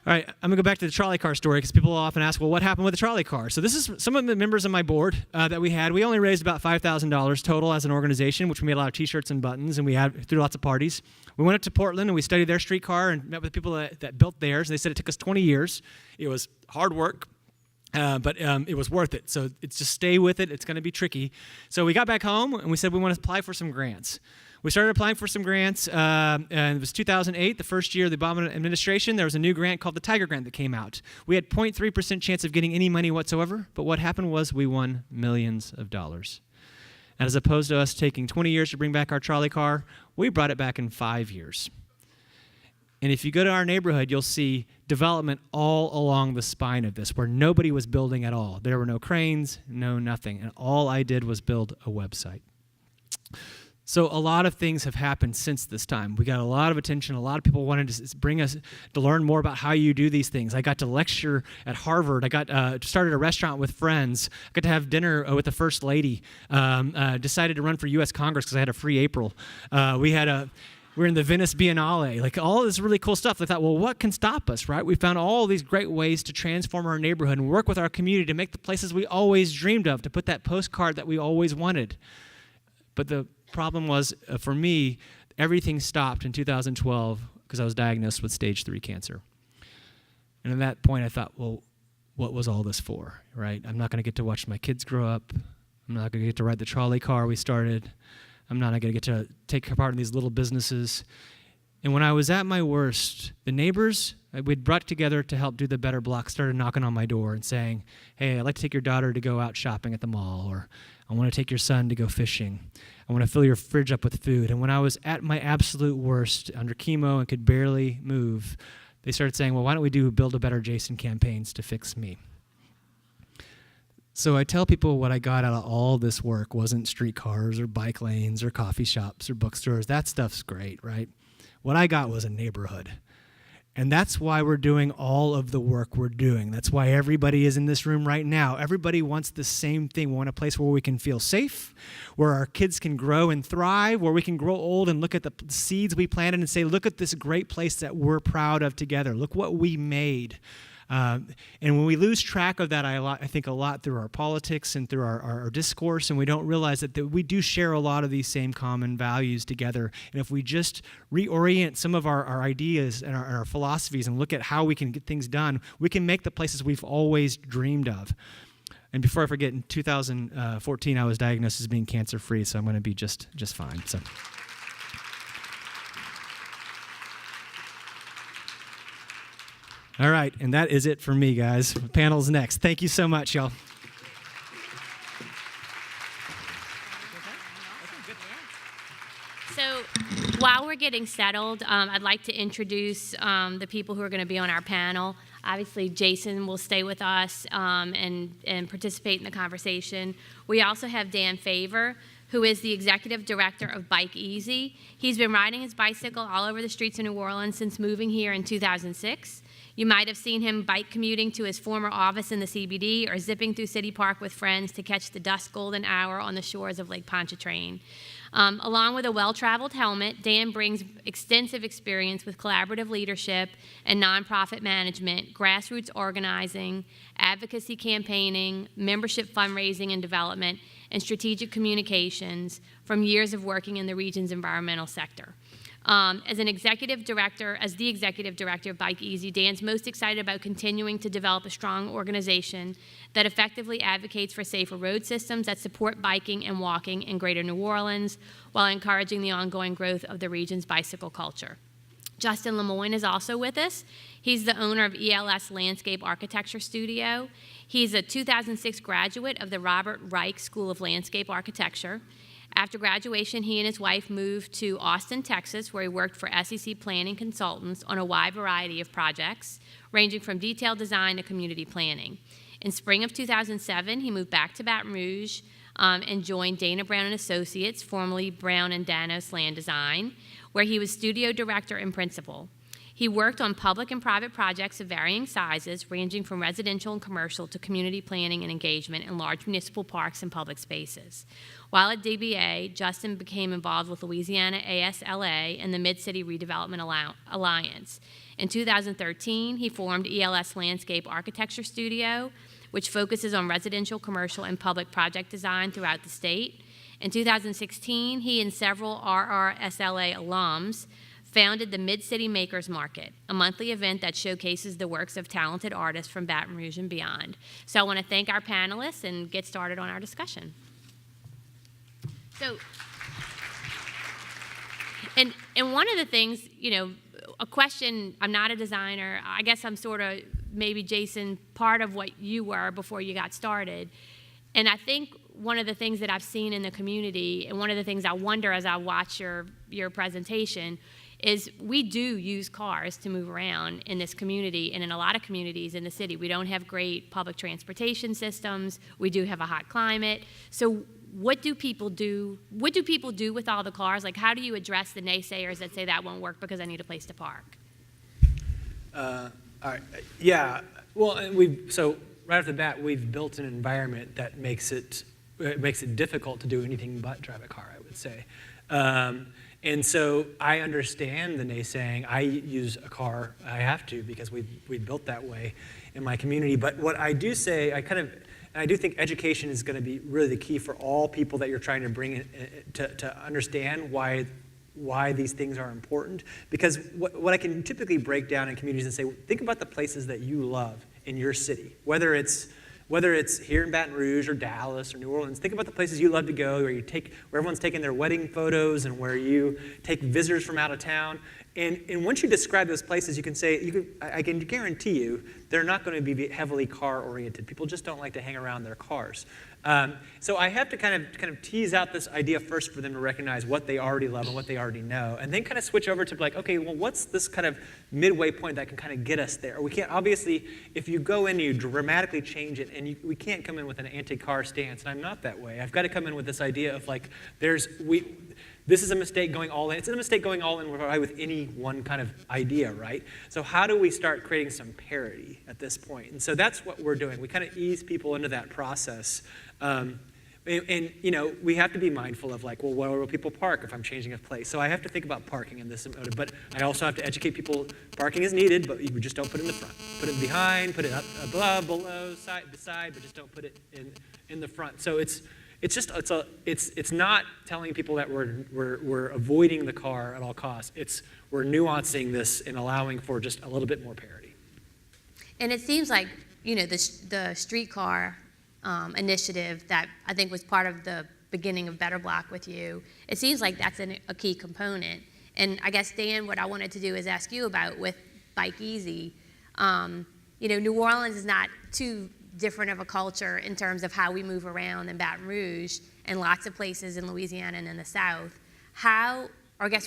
All right, I'm going to go back to the trolley car story because people often ask, well, what happened with the trolley car? So this is some of the members of my board that we had. We only raised about $5,000 total as an organization, which we made a lot of T-shirts and buttons, and we threw lots of parties. We went up to Portland, and we studied their streetcar and met with people that built theirs. They said it took us 20 years. It was hard work. But it was worth it. So it's just stay with it. It's going to be tricky. So we got back home, and we said we want to apply for some grants. We started applying for some grants, and it was 2008, the first year of the Obama administration. There was a new grant called the Tiger Grant that came out. We had 0.3% chance of getting any money whatsoever, but what happened was we won millions of dollars. And as opposed to us taking 20 years to bring back our trolley car, we brought it back in 5 years. And if you go to our neighborhood, you'll see development all along the spine of this, where nobody was building at all. There were no cranes, no nothing. And all I did was build a website. So a lot of things have happened since this time. We got a lot of attention. A lot of people wanted to bring us to learn more about how you do these things. I got to lecture at Harvard. I started a restaurant with friends. I got to have dinner with the First Lady. Decided to run for U.S. Congress because I had a free April. We're in the Venice Biennale, like all this really cool stuff. I thought, well, what can stop us, right? We found all these great ways to transform our neighborhood and work with our community to make the places we always dreamed of, to put that postcard that we always wanted. But the problem was, for me, everything stopped in 2012 because I was diagnosed with stage 3 cancer. And at that point, I thought, well, what was all this for, right? I'm not going to get to watch my kids grow up. I'm not going to get to ride the trolley car we started. I'm not going to get to take part in these little businesses. And when I was at my worst, the neighbors we'd brought together to help do the Better Block started knocking on my door and saying, hey, I'd like to take your daughter to go out shopping at the mall, or I want to take your son to go fishing. I want to fill your fridge up with food. And when I was at my absolute worst, under chemo and could barely move, they started saying, well, why don't we do Build a Better Jason campaigns to fix me? So I tell people what I got out of all this work wasn't streetcars or bike lanes or coffee shops or bookstores. That stuff's great, right? What I got was a neighborhood. And that's why we're doing all of the work we're doing. That's why everybody is in this room right now. Everybody wants the same thing. We want a place where we can feel safe, where our kids can grow and thrive, where we can grow old and look at the seeds we planted and say, look at this great place that we're proud of together. Look what we made. And when we lose track of that, I think a lot through our politics and through our discourse, and we don't realize that we do share a lot of these same common values together. And if we just reorient some of our ideas and our philosophies and look at how we can get things done, we can make the places we've always dreamed of. And before I forget, in 2014, I was diagnosed as being cancer-free, so I'm going to be just fine. So. All right, and that is it for me, guys. Panel's next. Thank you so much, y'all. So while we're getting settled, I'd like to introduce the people who are going to be on our panel. Obviously, Jason will stay with us and participate in the conversation. We also have Dan Favre, who is the executive director of Bike Easy. He's been riding his bicycle all over the streets of New Orleans since moving here in 2006. You might have seen him bike commuting to his former office in the CBD or zipping through City Park with friends to catch the dusk golden hour on the shores of Lake Pontchartrain. Along with a well-traveled helmet, Dan brings extensive experience with collaborative leadership and nonprofit management, grassroots organizing, advocacy campaigning, membership fundraising and development, and strategic communications from years of working in the region's environmental sector. As the executive director of Bike Easy, Dan's most excited about continuing to develop a strong organization that effectively advocates for safer road systems that support biking and walking in greater New Orleans while encouraging the ongoing growth of the region's bicycle culture. Justin Lemoine is also with us. He's the owner of ELS Landscape Architecture Studio. He's a 2006 graduate of the Robert Reich School of Landscape Architecture. After graduation, he and his wife moved to Austin, Texas, where he worked for SEC planning consultants on a wide variety of projects, ranging from detailed design to community planning. In spring of 2007, he moved back to Baton Rouge and joined Dana Brown & Associates, formerly Brown & Danos Land Design, where he was studio director and principal. He worked on public and private projects of varying sizes, ranging from residential and commercial to community planning and engagement in large municipal parks and public spaces. While at DBA, Justin became involved with Louisiana ASLA and the Mid-City Redevelopment Alliance. In 2013, he formed ELS Landscape Architecture Studio, which focuses on residential, commercial, and public project design throughout the state. In 2016, he and several RRSLA alums founded the Mid-City Makers Market, a monthly event that showcases the works of talented artists from Baton Rouge and beyond. So I want to thank our panelists and get started on our discussion. So, and one of the things, a question, I'm not a designer, I guess I'm sort of, maybe Jason, part of what you were before you got started. And I think one of the things that I've seen in the community, and one of the things I wonder as I watch your presentation, is we do use cars to move around in this community, and in a lot of communities in the city. We don't have great public transportation systems. We do have a hot climate. So what do people do? What do people do with all the cars? Like, how do you address the naysayers that say that won't work because I need a place to park? All right. Yeah. Well, and so right off the bat, we've built an environment that makes it difficult to do anything but drive a car, I would say. And so I understand the naysaying. I use a car. I have to because we built that way in my community. But what I do say, I do think education is going to be really the key for all people that you're trying to bring in to understand why these things are important. Because what I can typically break down in communities and say, think about the places that you love in your city, whether it's here in Baton Rouge or Dallas or New Orleans. Think about the places you love to go, where everyone's taking their wedding photos and where you take visitors from out of town. And once you describe those places, you can say, I can guarantee you, they're not going to be heavily car-oriented. People just don't like to hang around their cars. So I have to kind of tease out this idea first for them to recognize what they already love and what they already know, and then kind of switch over to like, okay, well, what's this kind of midway point that can kind of get us there? We can't, obviously, if you go in and you dramatically change it, and we can't come in with an anti-car stance, and I'm not that way. I've got to come in with this idea of like, this is a mistake going all in. It's a mistake going all in with any one kind of idea, right? So how do we start creating some parity at this point? And so that's what we're doing. We kind of ease people into that process. And we have to be mindful of like, well, where will people park if I'm changing a place? So I have to think about parking in this, but I also have to educate people. Parking is needed, but you just don't put it in the front. Put it behind, put it up, above, below, side, beside, but just don't put it in the front. So it's not telling people that we're avoiding the car at all costs. We're nuancing this and allowing for just a little bit more parity. And it seems like the streetcar initiative that I think was part of the beginning of Better Block with you. It seems like that's a key component. And I guess, Dan, what I wanted to do is ask you about with Bike Easy. New Orleans is not too different of a culture in terms of how we move around than Baton Rouge and lots of places in Louisiana and in the South.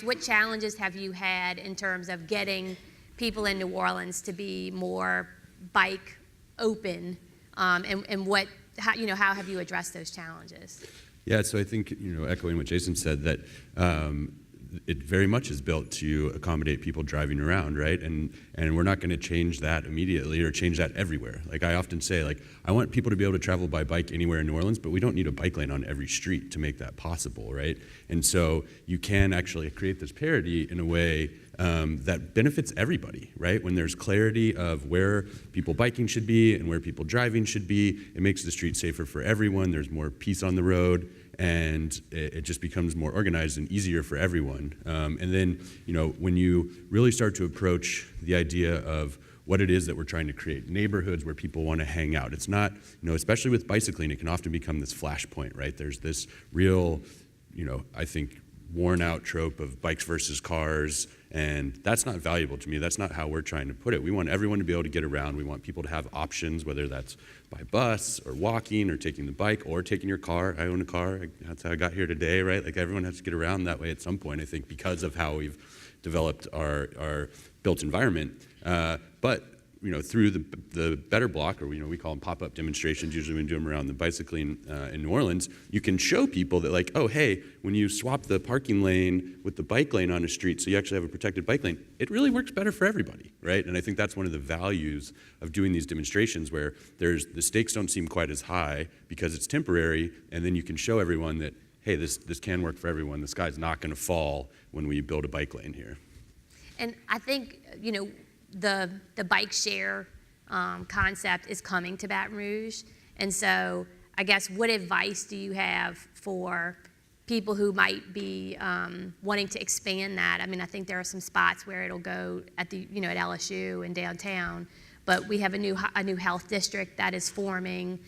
What challenges have you had in terms of getting people in New Orleans to be more bike open, and how have you addressed those challenges? Yeah, so I think, echoing what Jason said, that it very much is built to accommodate people driving around, right? And we're not going to change that immediately or change that everywhere. Like I often say, I want people to be able to travel by bike anywhere in New Orleans, but we don't need a bike lane on every street to make that possible, right? And so you can actually create this parity in a way that benefits everybody, right? When there's clarity of where people biking should be and where people driving should be, it makes the street safer for everyone. There's more peace on the road, and it just becomes more organized and easier for everyone. And then, when you really start to approach the idea of what it is that we're trying to create, neighborhoods where people want to hang out. It's not, especially with bicycling, it can often become this flashpoint, right? There's this real, I think, worn out trope of bikes versus cars, and that's not valuable to me. That's not how we're trying to put it. We want everyone to be able to get around. We want people to have options, whether that's by bus or walking or taking the bike or taking your car. I own a car. That's how I got here today, right? Like everyone has to get around that way at some point, I think, because of how we've developed our built environment. But through the better block, or we call them pop-up demonstrations, usually we do them around the bicycling in New Orleans, you can show people that oh, hey, when you swap the parking lane with the bike lane on a street so you actually have a protected bike lane, it really works better for everybody, right? And I think that's one of the values of doing these demonstrations, where the stakes don't seem quite as high because it's temporary, and then you can show everyone that, hey, this can work for everyone. The sky's not going to fall when we build a bike lane here. And I think, the bike share concept is coming to Baton Rouge. And so I guess what advice do you have for people who might be wanting to expand that? I mean, I think there are some spots where it'll go at at LSU and downtown, but we have a new health district that is forming.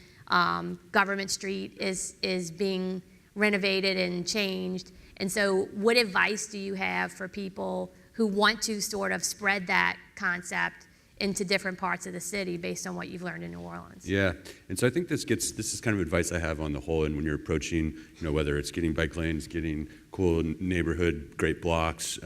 Government Street is being renovated and changed. And so what advice do you have for people who want to sort of spread that concept into different parts of the city based on what you've learned in New Orleans? Yeah, and so I think this is kind of advice I have on the whole, and when you're approaching, whether it's getting bike lanes, getting cool neighborhood, great blocks,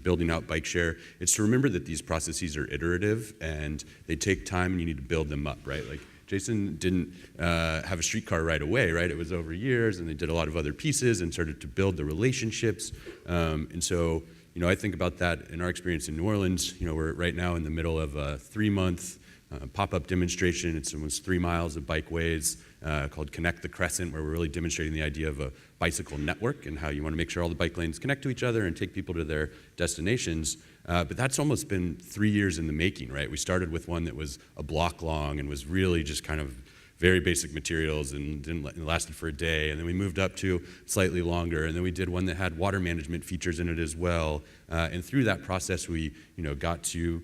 building out bike share, it's to remember that these processes are iterative and they take time and you need to build them up, right? Like Jason didn't have a streetcar right away, right? It was over years, and they did a lot of other pieces and started to build the relationships, and so I think about that in our experience in New Orleans. We're right now in the middle of a 3-month pop-up demonstration. It's almost 3 miles of bikeways called Connect the Crescent, where we're really demonstrating the idea of a bicycle network and how you want to make sure all the bike lanes connect to each other and take people to their destinations. But that's almost been 3 years in the making, right? We started with one that was a block long and was really just kind of very basic materials and lasted for a day, and then we moved up to slightly longer, and then we did one that had water management features in it as well, and through that process we got to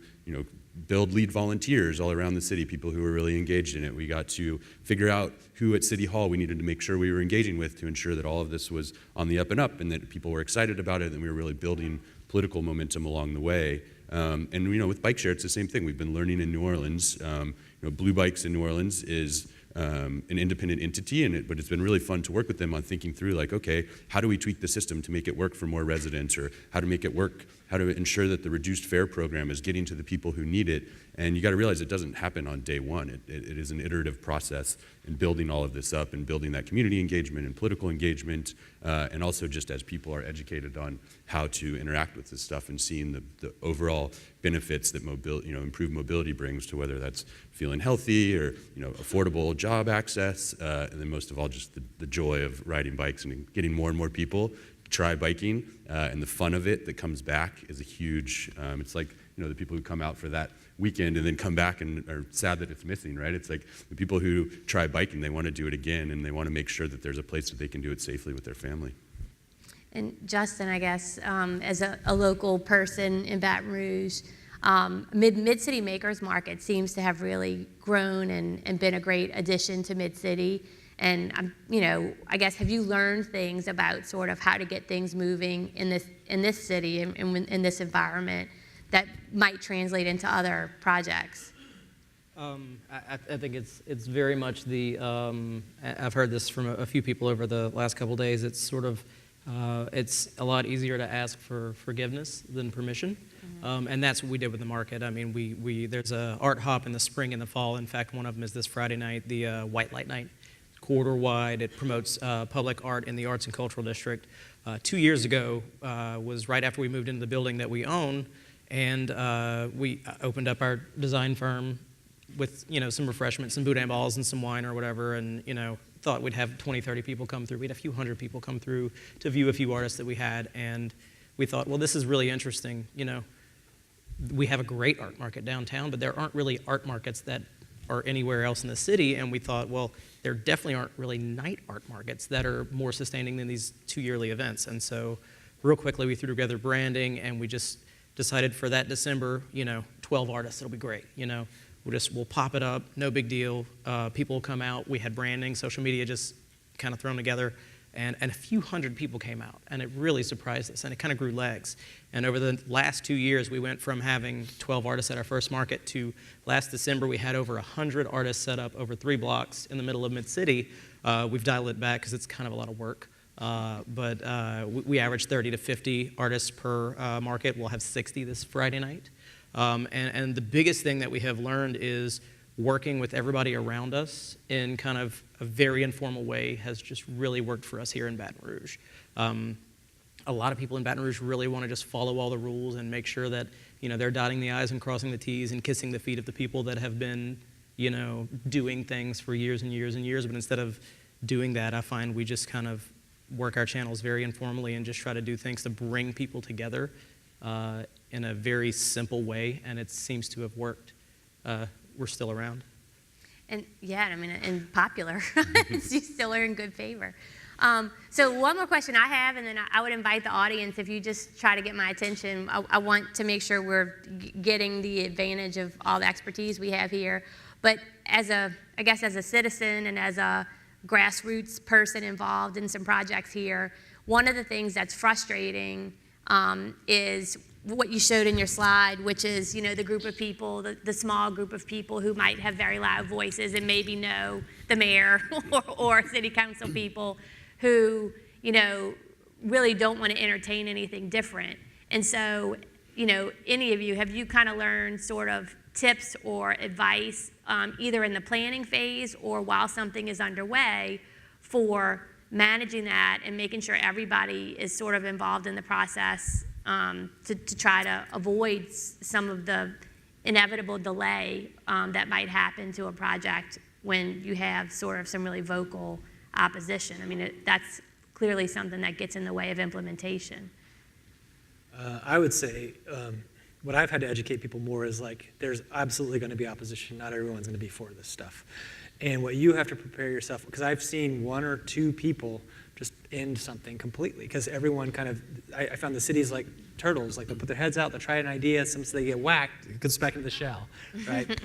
build lead volunteers all around the city, people who were really engaged in it. We got to figure out who at City Hall we needed to make sure we were engaging with to ensure that all of this was on the up and up and that people were excited about it and we were really building political momentum along the way. And with bike share, it's the same thing. We've been learning in New Orleans. Blue Bikes in New Orleans is an independent entity, but it's been really fun to work with them on thinking through, okay, how do we tweak the system to make it work for more residents, or how to make it work, how to ensure that the reduced fare program is getting to the people who need it. And you got to realize it doesn't happen on day one. It is an iterative process in building all of this up and building that community engagement and political engagement, and also just as people are educated on how to interact with this stuff and seeing the overall benefits that improved mobility brings, to whether that's feeling healthy or affordable job access, and then most of all just the joy of riding bikes and getting more and more people try biking, and the fun of it that comes back is a huge, it's like the people who come out for that weekend and then come back and are sad that it's missing, right? It's like the people who try biking, they want to do it again, and they want to make sure that there's a place that they can do it safely with their family. And Justin, I guess, as a local person in Baton Rouge, Mid-City Makers Market seems to have really grown and been a great addition to Mid-City. And I guess, have you learned things about sort of how to get things moving in this city and in this environment that might translate into other projects? I think it's very much the, I've heard this from a few people over the last couple of days, it's sort of, it's a lot easier to ask for forgiveness than permission. And that's what we did with the market. I mean, there's a art hop in the spring and the fall. In fact, one of them is this Friday night, the White Light Night, quarter wide. It promotes public art in the Arts and Cultural District. 2 years ago was right after we moved into the building that we own, and we opened up our design firm with, you know, some refreshments, some boudin balls and some wine or whatever, and, you know, thought we'd have 20, 30 people come through. We had a few hundred people come through to view a few artists that we had, and we thought, well, this is really interesting. You know, we have a great art market downtown, but there aren't really art markets that are anywhere else in the city, and we thought, well, there definitely aren't really night art markets that are more sustaining than these 2 yearly events. And so real quickly we threw together branding, and we just decided for that December, you know, 12 artists, it'll be great, you know. We'll pop it up, no big deal. People will come out. We had branding, social media just kind of thrown together, and a few hundred people came out, and it really surprised us, and it kind of grew legs. And over the last 2 years, we went from having 12 artists at our first market to last December, we had over 100 artists set up over 3 blocks in the middle of Mid-City. We've dialed it back because it's kind of a lot of work. But we average 30 to 50 artists per market. We'll have 60 this Friday night. And the biggest thing that we have learned is working with everybody around us in kind of a very informal way has just really worked for us here in Baton Rouge. A lot of people in Baton Rouge really want to just follow all the rules and make sure that, you know, they're dotting the I's and crossing the T's and kissing the feet of the people that have been, you know, doing things for years and years and years. But instead of doing that, I find we just kind of work our channels very informally and just try to do things to bring people together in a very simple way, and it seems to have worked. We're still around. And yeah, I mean, and popular. You still are in good favor. So one more question I have, and then I would invite the audience, if you just try to get my attention. I want to make sure we're getting the advantage of all the expertise we have here. But I guess as a citizen and as a grassroots person involved in some projects here, one of the things that's frustrating is what you showed in your slide, which is, you know, the group of people, the small group of people who might have very loud voices and maybe know the mayor or city council people who, you know, really don't want to entertain anything different. And so, you know, any of you, have you kind of learned sort of tips or advice either in the planning phase or while something is underway for managing that and making sure everybody is sort of involved in the process to try to avoid some of the inevitable delay that might happen to a project when you have sort of some really vocal opposition? I mean, that's clearly something that gets in the way of implementation. I would say what I've had to educate people more is, like, there's absolutely going to be opposition. Not everyone's going to be for this stuff. And what you have to prepare yourself, because I've seen 1 or 2 people just end something completely, because everyone kind of, I found the cities like turtles, like they'll put their heads out, they'll try an idea, sometimes they get whacked, it goes back into the shell, right?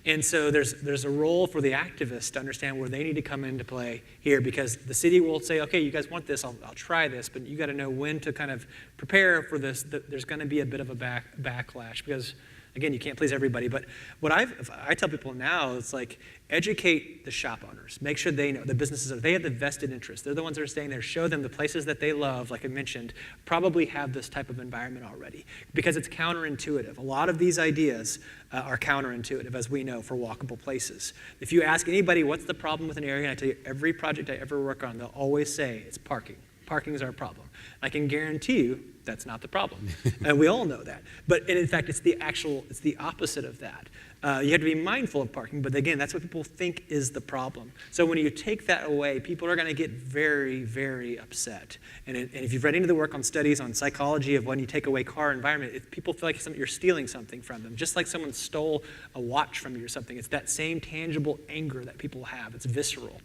And so there's a role for the activists to understand where they need to come into play here, because the city will say, okay, you guys want this, I'll try this, but you got to know when to kind of prepare for this. There's going to be a bit of a backlash, because again, you can't please everybody. But what I tell people now, it's like, educate the shop owners. Make sure they know, the businesses, they have the vested interest. They're the ones that are staying there. Show them the places that they love, like I mentioned, probably have this type of environment already, because it's counterintuitive. A lot of these ideas are counterintuitive, as we know, for walkable places. If you ask anybody what's the problem with an area, and I tell you every project I ever work on, they'll always say it's parking. Parking is our problem. I can guarantee you that's not the problem. And we all know that. But in fact, it's the opposite of that. You have to be mindful of parking, but again, that's what people think is the problem. So when you take that away, people are going to get very, very upset. And if you've read into the work on studies on psychology of when you take away car environment, if people feel like you're stealing something from them, just like someone stole a watch from you or something, it's that same tangible anger that people have. It's visceral.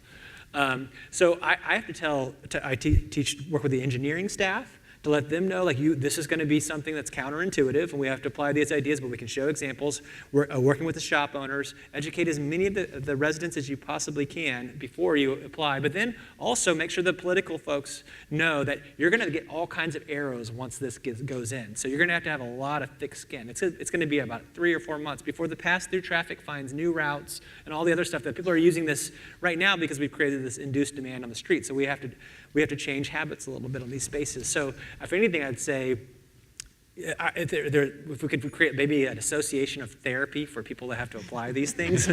So I have to work with the engineering staff to let them know, like, this is going to be something that's counterintuitive, and we have to apply these ideas, but we can show examples. We're working with the shop owners, educate as many of the residents as you possibly can before you apply, but then also make sure the political folks know that you're going to get all kinds of arrows once this goes in. So you're going to have a lot of thick skin. It's going to be about 3 or 4 months before the pass-through traffic finds new routes and all the other stuff that people are using this right now because we've created this induced demand on the street. So we have to change habits a little bit on these spaces. So if anything, I'd say if we could create maybe an association of therapy for people that have to apply these things,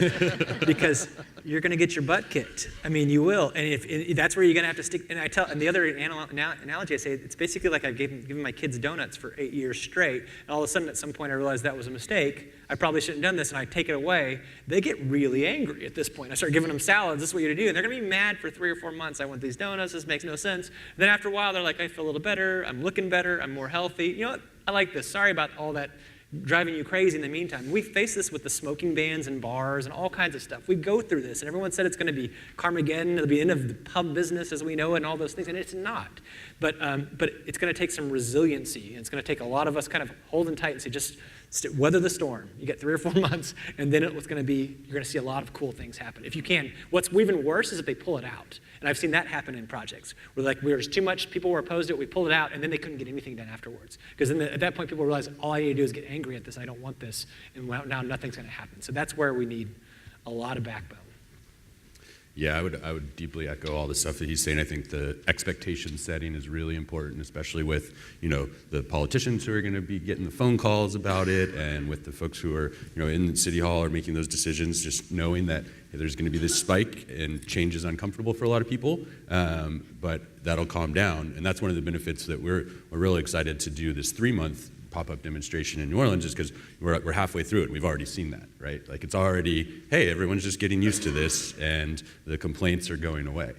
because you're going to get your butt kicked. I mean, you will, and if that's where you're going to have to stick. And the other analogy I say, it's basically like I've given my kids donuts for 8 years straight, and all of a sudden at some point I realized that was a mistake. I probably shouldn't have done this, and I take it away. They get really angry at this point. I start giving them salads. This is what you're to do, and they're going to be mad for 3 or 4 months. I want these donuts. This makes no sense. Then after a while, they're like, I feel a little better. I'm looking better. I'm more healthy. You know what? I like this. Sorry about all that driving you crazy in the meantime. We face this with the smoking bans and bars and all kinds of stuff. We go through this, and everyone said it's going to be Carmageddon. It'll be the end of the pub business as we know it and all those things, and it's not. But it's going to take some resiliency, and it's going to take a lot of us kind of holding tight and say, just weather the storm. You get 3 or 4 months, and then you're going to see a lot of cool things happen. If you can. What's even worse is if they pull it out. And I've seen that happen in projects where there's too much, people were opposed to it, we pulled it out, and then they couldn't get anything done afterwards. Because at that point, people realize, all I need to do is get angry at this, I don't want this, and now nothing's going to happen. So that's where we need a lot of backbone. Yeah, I would deeply echo all the stuff that he's saying. I think the expectation setting is really important, especially with, the politicians who are going to be getting the phone calls about it, and with the folks who are, in City Hall or making those decisions, just knowing that there's going to be this spike and change is uncomfortable for a lot of people, but that'll calm down. And that's one of the benefits that we're really excited to do this 3-month pop-up demonstration in New Orleans, is because we're halfway through it. We've already seen that, right? Like, it's already, hey, everyone's just getting used to this, and the complaints are going away.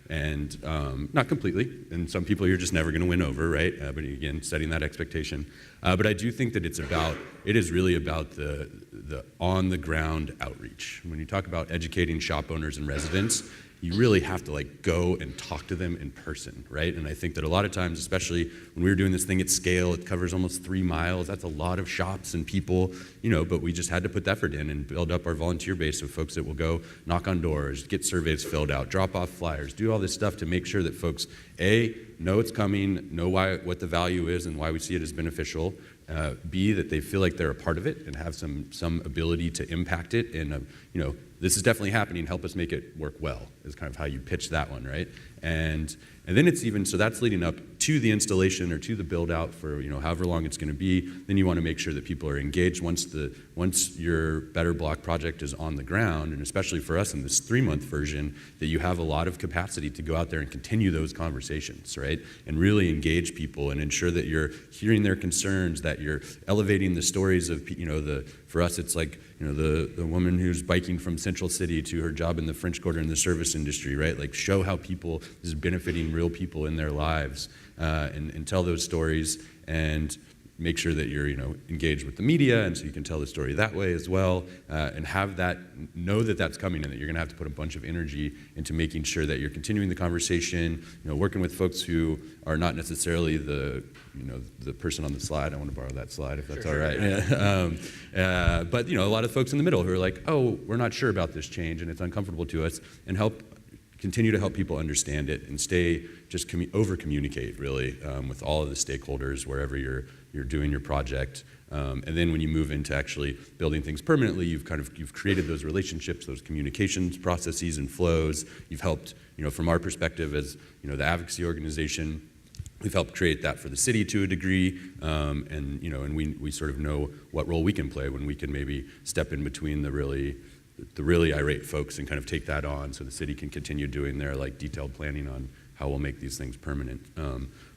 And not completely, and some people you're just never going to win over, right? But again, setting that expectation. But I do think that it is really about the on-the-ground outreach. When you talk about educating shop owners and residents, you really have to go and talk to them in person, right? And I think that a lot of times, especially when we were doing this thing at scale, it covers almost 3 miles. That's a lot of shops and people, but we just had to put the effort in and build up our volunteer base of folks that will go knock on doors, get surveys filled out, drop off flyers, do all this stuff to make sure that folks, A, know it's coming, know what the value is and why we see it as beneficial, B, that they feel like they're a part of it and have some ability to impact it, and this is definitely happening, help us make it work well, is kind of how you pitch that one, right? And then it's even, so that's leading up to the installation or to the build out for, however long it's going to be. Then you want to make sure that people are engaged once your Better Block project is on the ground, and especially for us in this 3-month version, that you have a lot of capacity to go out there and continue those conversations, right? And really engage people and ensure that you're hearing their concerns, that you're elevating the stories of, for us it's like, the woman who's biking from Central City to her job in the French Quarter in the service industry, right? Like, show how this is benefiting real people in their lives, and tell those stories, and make sure that you're engaged with the media, and so you can tell the story that way as well, and know that that's coming, and that you're going to have to put a bunch of energy into making sure that you're continuing the conversation, working with folks who are not necessarily the person on the slide. I want to borrow that slide if that's all right. Yeah. But a lot of folks in the middle who are like, oh, we're not sure about this change and it's uncomfortable to us, and continue to help people understand it, and over communicate really with all of the stakeholders wherever you're doing your project. And then when you move into actually building things permanently, you've created those relationships, those communications processes and flows. You've helped, from our perspective as the advocacy organization, we've helped create that for the city to a degree, and we sort of know what role we can play when we can maybe step in between the really irate folks and kind of take that on, so the city can continue doing their detailed planning on how we'll make these things permanent.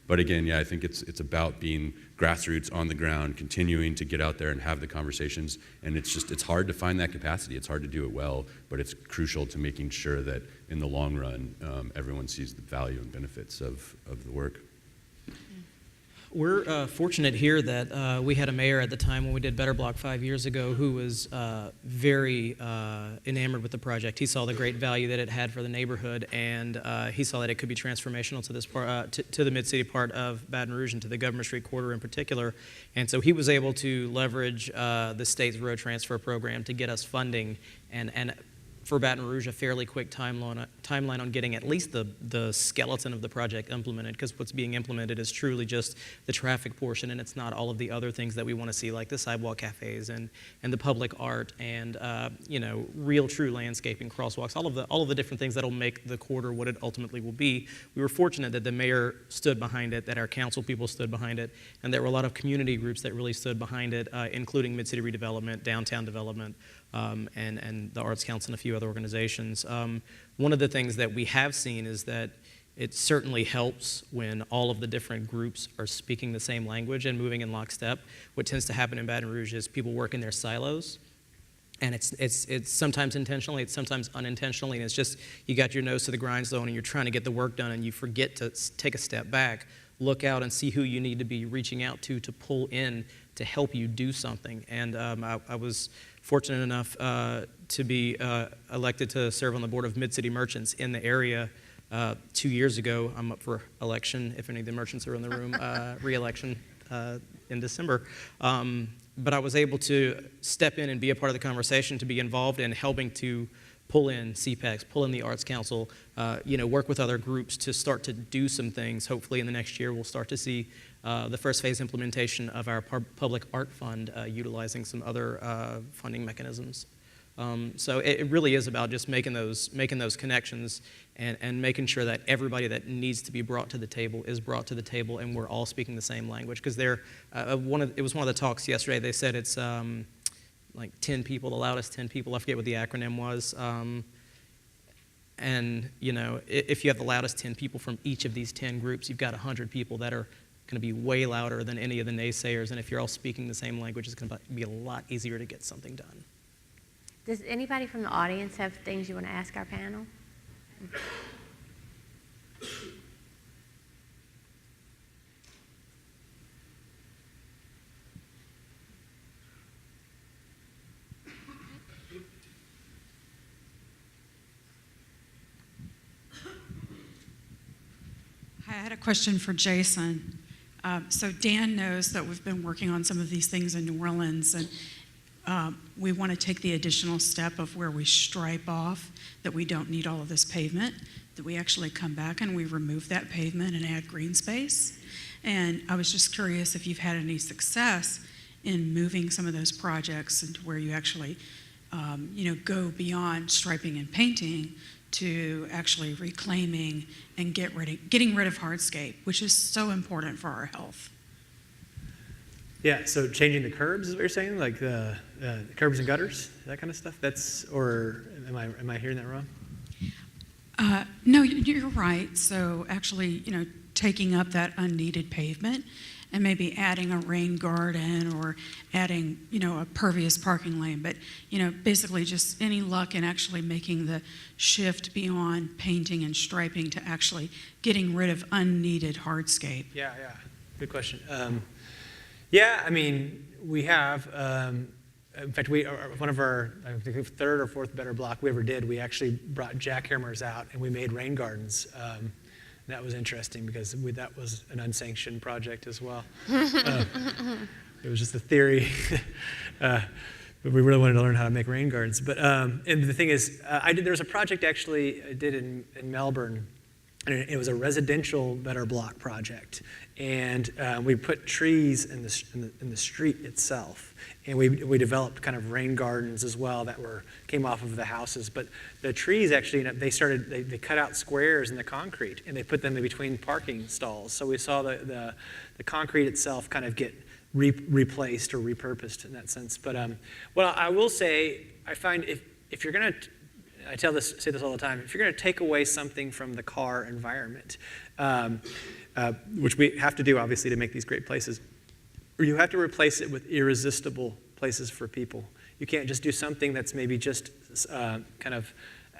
But again, I think it's about being grassroots on the ground, continuing to get out there and have the conversations. And it's hard to find that capacity. It's hard to do it well, but it's crucial to making sure that in the long run, everyone sees the value and benefits of the work. We're fortunate here that we had a mayor at the time when we did Better Block 5 years ago who was very enamored with the project. He saw the great value that it had for the neighborhood, and he saw that it could be transformational to this part, to the mid-city part of Baton Rouge and to the Government Street corridor in particular. And so he was able to leverage the state's road transfer program to get us funding and for Baton Rouge, a fairly quick timeline on getting at least the skeleton of the project implemented, because what's being implemented is truly just the traffic portion, and it's not all of the other things that we want to see, like the sidewalk cafes and the public art and real true landscaping, crosswalks, all of the different things that'll make the corridor what it ultimately will be. We were fortunate that the mayor stood behind it, that our council people stood behind it, and there were a lot of community groups that really stood behind it, including Mid-City Redevelopment, Downtown Development, and the Arts Council and a few other organizations. One of the things that we have seen is that it certainly helps when all of the different groups are speaking the same language and moving in lockstep. What tends to happen in Baton Rouge is people work in their silos, and it's sometimes intentionally, it's sometimes unintentionally, and it's just you got your nose to the grindstone and you're trying to get the work done and you forget to take a step back, look out and see who you need to be reaching out to pull in to help you do something. And I was fortunate enough to be elected to serve on the board of Mid-City Merchants in the area 2 years ago. I'm up for election, if any of the merchants are in the room, re-election in December. But I was able to step in and be a part of the conversation, to be involved in helping to pull in CPEX, pull in the Arts Council, work with other groups to start to do some things. Hopefully in the next year we'll start to see the first phase implementation of our public art fund utilizing some other funding mechanisms. So it really is about just making those connections and making sure that everybody that needs to be brought to the table is brought to the table, and we're all speaking the same language. Because it was one of the talks yesterday. They said it's like 10 people, the loudest 10 people. I forget what the acronym was. And if you have the loudest 10 people from each of these 10 groups, you've got 100 people that are going to be way louder than any of the naysayers. And if you're all speaking the same language, it's going to be a lot easier to get something done. Does anybody from the audience have things you want to ask our panel? I had a question for Jason. So Dan knows that we've been working on some of these things in New Orleans, and we want to take the additional step of where we stripe off that we don't need all of this pavement, that we actually come back and we remove that pavement and add green space. And I was just curious if you've had any success in moving some of those projects into where you actually, go beyond striping and painting to actually reclaiming and getting rid of hardscape, which is so important for our health. Yeah, so changing the curbs is what you're saying, like the curbs and gutters, that kind of stuff. Or am I hearing that wrong? No, you're right. So actually, taking up that unneeded pavement and maybe adding a rain garden or adding, a pervious parking lane. But, basically just any luck in actually making the shift beyond painting and striping to actually getting rid of unneeded hardscape. Yeah, good question. We have, in fact, one of our, I think, third or fourth Better Block we ever did, we actually brought jackhammers out and we made rain gardens. That was interesting because that was an unsanctioned project as well. It was just a theory, but we really wanted to learn how to make rain gardens. But and the thing is, there was a project actually I did in Melbourne, and it was a residential Better Block project, and we put trees in the street itself, and we developed kind of rain gardens as well that came off of the houses. But the trees actually, they cut out squares in the concrete and they put them in between parking stalls. So we saw the concrete itself kind of get replaced or repurposed in that sense. But what I will say, I find if you're going to, I say this all the time, if you're going to take away something from the car environment, which we have to do obviously to make these great places, or you have to replace it with irresistible places for people. You can't just do something that's maybe just kind of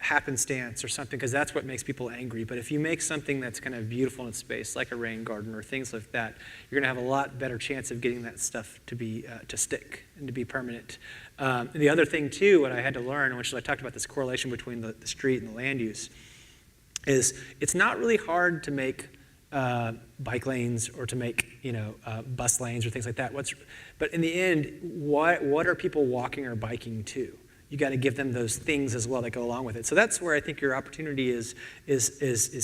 happenstance or something, because that's what makes people angry. But if you make something that's kind of beautiful in its space, like a rain garden or things like that, you're going to have a lot better chance of getting that stuff to be to stick and to be permanent. And the other thing too, what I had to learn, which I talked about this correlation between the street and the land use, is it's not really hard to make bike lanes or to make bus lanes or things like that. But in the end, what are people walking or biking to? You got to give them those things as well that go along with it. So that's where I think your opportunity is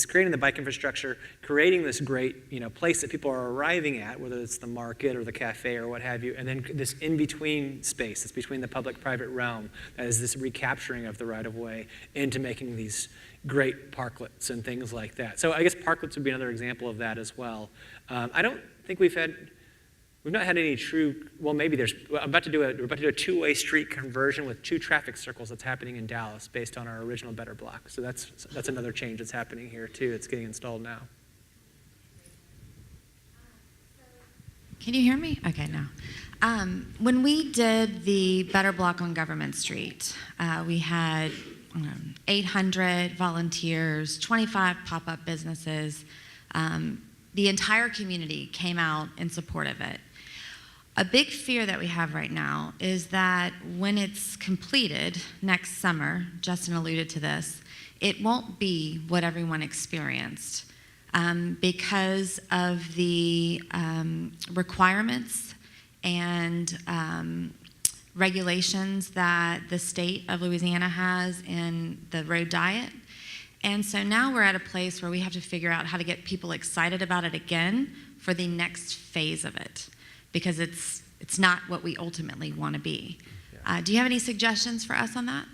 creating the bike infrastructure, creating this great place that people are arriving at, whether it's the market or the cafe or what have you, and then this in-between space that's between the public-private realm, that is this recapturing of the right-of-way into making these great parklets and things like that. So I guess parklets would be another example of that as well. I don't think we've not had any true, well, maybe we're about to do a two-way street conversion with 2 traffic circles that's happening in Dallas based on our original better block. So that's another change that's happening here too. It's getting installed now. Can you hear me? Okay, now. When we did the better block on Government Street, we had 800 volunteers, 25 pop-up businesses. The entire community came out in support of it. A big fear that we have right now is that when it's completed next summer, Justin alluded to this, it won't be what everyone experienced because of the requirements and regulations that the state of Louisiana has in the road diet. And so now we're at a place where we have to figure out how to get people excited about it again for the next phase of it, because it's not what we ultimately want to be. Do you have any suggestions for us on that?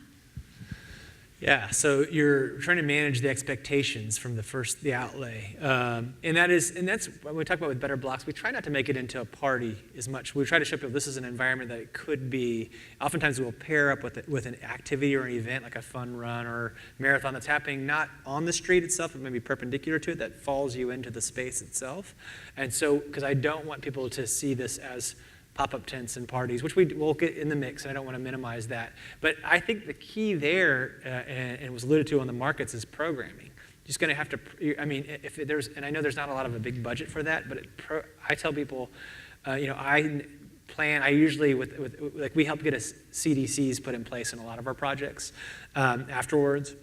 Yeah, so you're trying to manage the expectations from the outlay, and that's when we talk about with better blocks. We try not to make it into a party as much. We try to show people this is an environment that it could be. Oftentimes we'll pair up with an activity or an event like a fun run or marathon that's happening not on the street itself, but maybe perpendicular to it, that falls you into the space itself. And so, because I don't want people to see this as pop-up tents and parties, which we'll get in the mix, and I don't want to minimize that. But I think the key there, and it was alluded to on the markets, is programming. Just going to have to, and I know there's not a lot of a big budget for that, but I tell people, I usually, we help get CDCs put in place in a lot of our projects afterwards.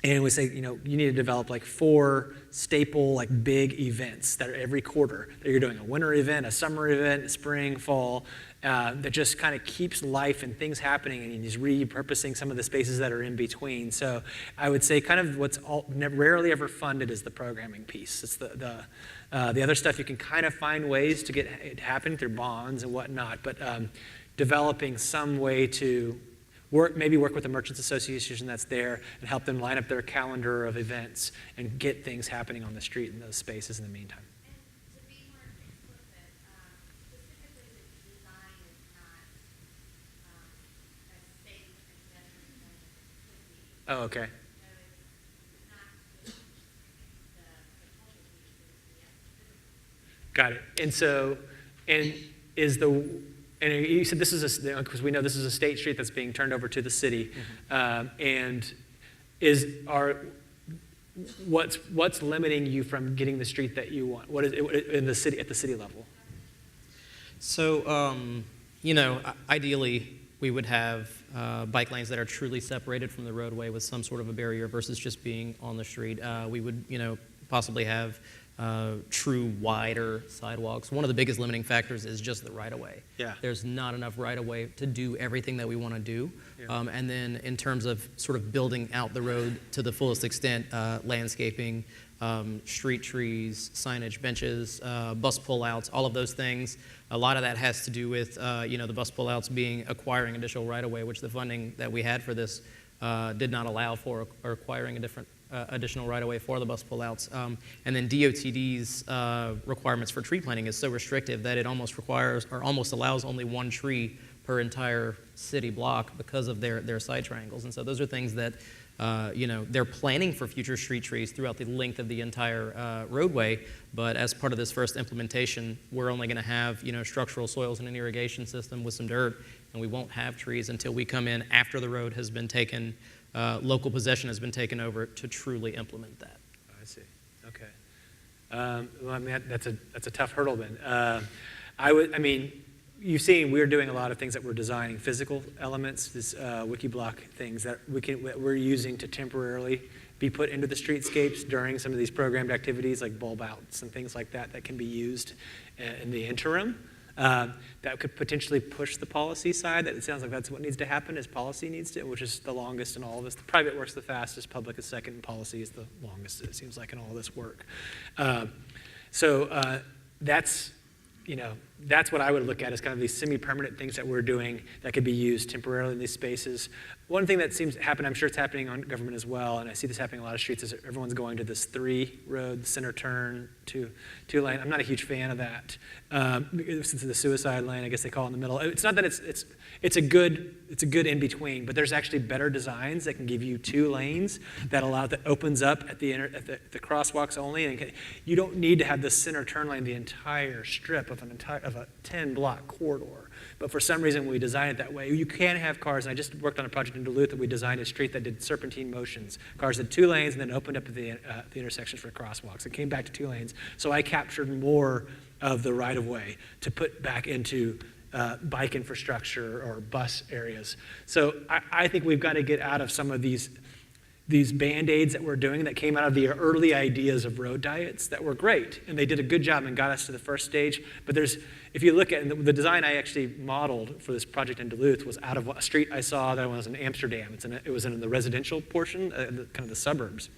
And we say, you need to develop 4 staple, big events that are every quarter. That you're doing a winter event, a summer event, a spring, fall, that just kind of keeps life and things happening, and he's repurposing some of the spaces that are in between. So I would say kind of what's rarely ever funded is the programming piece. It's the other stuff you can kind of find ways to get it happen through bonds and whatnot, but developing some way to maybe work with the Merchants Association that's there and help them line up their calendar of events and get things happening on the street in those spaces in the meantime. And to be more explicit, specifically the design is not as safe and detrimental as it could be. Oh, okay. So it's not the cultural piece. Got it. And so, and you said this is because we know this is a state street that's being turned over to the city, and what's limiting you from getting the street that you want? What is it in the city at the city level? So, ideally, we would have bike lanes that are truly separated from the roadway with some sort of a barrier versus just being on the street. We would, possibly have true wider sidewalks. One of the biggest limiting factors is just the right-of-way. Yeah. There's not enough right-of-way to do everything that we want to do. Yeah. And then in terms of sort of building out the road to the fullest extent, landscaping, street trees, signage, benches, bus pullouts, all of those things. A lot of that has to do with, the bus pullouts acquiring additional right-of-way, which the funding that we had for this did not allow for, or acquiring additional right-of-way for the bus pullouts. And then DOTD's requirements for tree planting is so restrictive that it almost allows only 1 tree per entire city block because of their side triangles. And so those are things that, they're planning for future street trees throughout the length of the entire roadway, but as part of this first implementation, we're only going to have, structural soils and an irrigation system with some dirt, and we won't have trees until we come in after the road has been taken local possession has been taken over to truly implement that. I see. Okay. Well, I mean, that's a tough hurdle then. I mean, you've seen we're doing a lot of things that we're designing, physical elements, this WikiBlock things that we're using to temporarily be put into the streetscapes during some of these programmed activities like bulb outs and things like that that can be used in the interim. That could potentially push the policy side. That it sounds like that's what needs to happen is policy needs to, which is the longest in all of this. The private works the fastest, public is second, and policy is the longest, it seems like, in all of this work. So that's, you know, that's what I would look at as kind of these semi-permanent things that we're doing that could be used temporarily in these spaces. One thing that seems to happen, I'm sure it's happening on government as well, and I see this happening on a lot of streets, is everyone's going to this 3-road center turn, two-lane. I'm not a huge fan of that. Since it's the suicide lane, I guess they call it in the middle. It's not that it's a good in between, but there's actually better designs that can give you 2 lanes that opens up at the the crosswalks only, and you don't need to have the center turn lane the entire strip of a 10-block corridor. But for some reason, we designed it that way. You can have cars, and I just worked on a project in Duluth that we designed a street that did serpentine motions. Cars had 2 lanes and then opened up at the intersections for crosswalks. It came back to 2 lanes. So I captured more of the right-of-way to put back into bike infrastructure or bus areas. So I think we've got to get out of some of these Band-Aids that we're doing that came out of the early ideas of road diets that were great, and they did a good job and got us to the first stage. But if you look at the design I actually modeled for this project in Duluth was out of a street I saw that was in Amsterdam. It was in the residential portion, kind of the suburbs.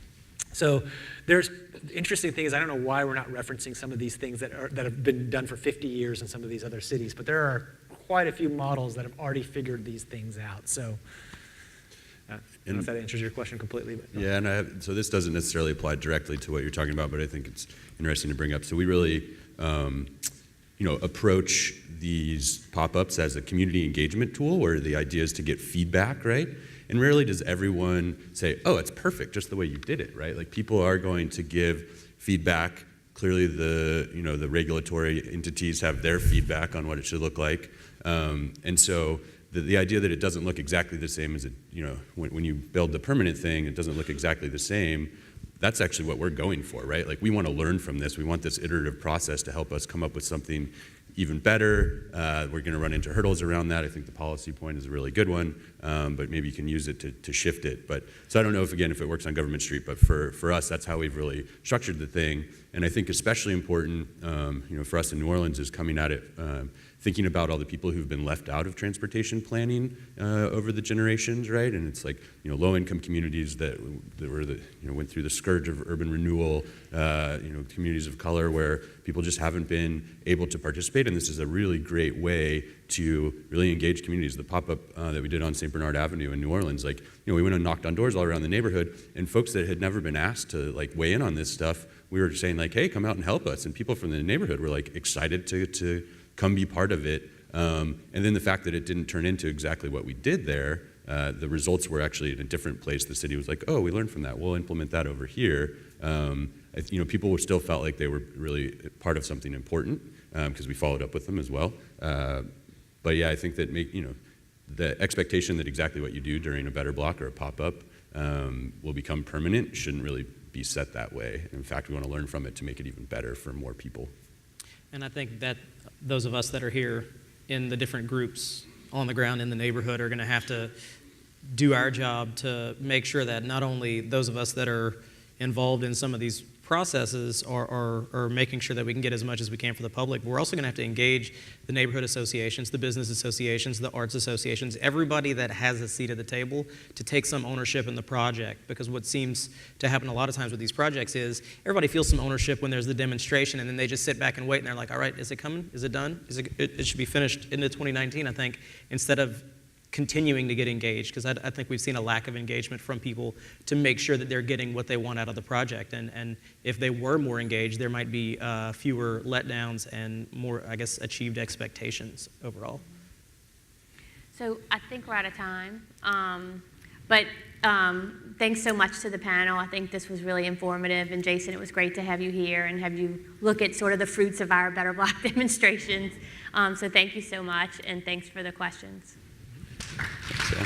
So there's the interesting thing is I don't know why we're not referencing some of these things that have been done for 50 years in some of these other cities, but there are quite a few models that have already figured these things out. So. I don't know if that answers your question completely. But no. Yeah, and so this doesn't necessarily apply directly to what you're talking about, but I think it's interesting to bring up. So we really, approach these pop-ups as a community engagement tool where the idea is to get feedback, right? And rarely does everyone say, oh, it's perfect, just the way you did it, right? Like people are going to give feedback. Clearly the regulatory entities have their feedback on what it should look like. And so the idea that it doesn't look exactly the same as when you build the permanent thing, it doesn't look exactly the same. That's actually what we're going for, right? Like we want to learn from this. We want this iterative process to help us come up with something even better. We're going to run into hurdles around that. I think the policy point is a really good one, but maybe you can use it to shift it. So I don't know if it works on Government Street, but for us, that's how we've really structured the thing. And I think especially important, for us in New Orleans is coming at it thinking about all the people who've been left out of transportation planning over the generations, right? And it's like, low-income communities that went through the scourge of urban renewal, communities of color where people just haven't been able to participate. And this is a really great way to really engage communities. The pop-up that we did on St. Bernard Avenue in New Orleans, we went and knocked on doors all around the neighborhood, and folks that had never been asked to weigh in on this stuff, we were saying hey, come out and help us. And people from the neighborhood were excited to come be part of it. And then the fact that it didn't turn into exactly what we did there, the results were actually in a different place. The city was like, oh, we learned from that. We'll implement that over here. People still felt like they were really part of something important because we followed up with them as well. But yeah, I think that the expectation that exactly what you do during a better block or a pop-up will become permanent shouldn't really be set that way. In fact, we want to learn from it to make it even better for more people. And I think that those of us that are here in the different groups on the ground in the neighborhood are going to have to do our job to make sure that not only those of us that are involved in some of these processes are making sure that we can get as much as we can for the public, but we're also going to have to engage the neighborhood associations, the business associations, the arts associations, everybody that has a seat at the table to take some ownership in the project. Because what seems to happen a lot of times with these projects is everybody feels some ownership when there's the demonstration, and then they just sit back and wait, and they're like, all right, is it coming? Is it done? It should be finished into 2019, I think, instead of continuing to get engaged, because I think we've seen a lack of engagement from people to make sure that they're getting what they want out of the project. And if they were more engaged, there might be fewer letdowns and more, achieved expectations overall. So I think we're out of time. But thanks so much to the panel. I think this was really informative. And Jason, it was great to have you here and have you look at sort of the fruits of our Better Block demonstrations. So thank you so much, and thanks for the questions. So.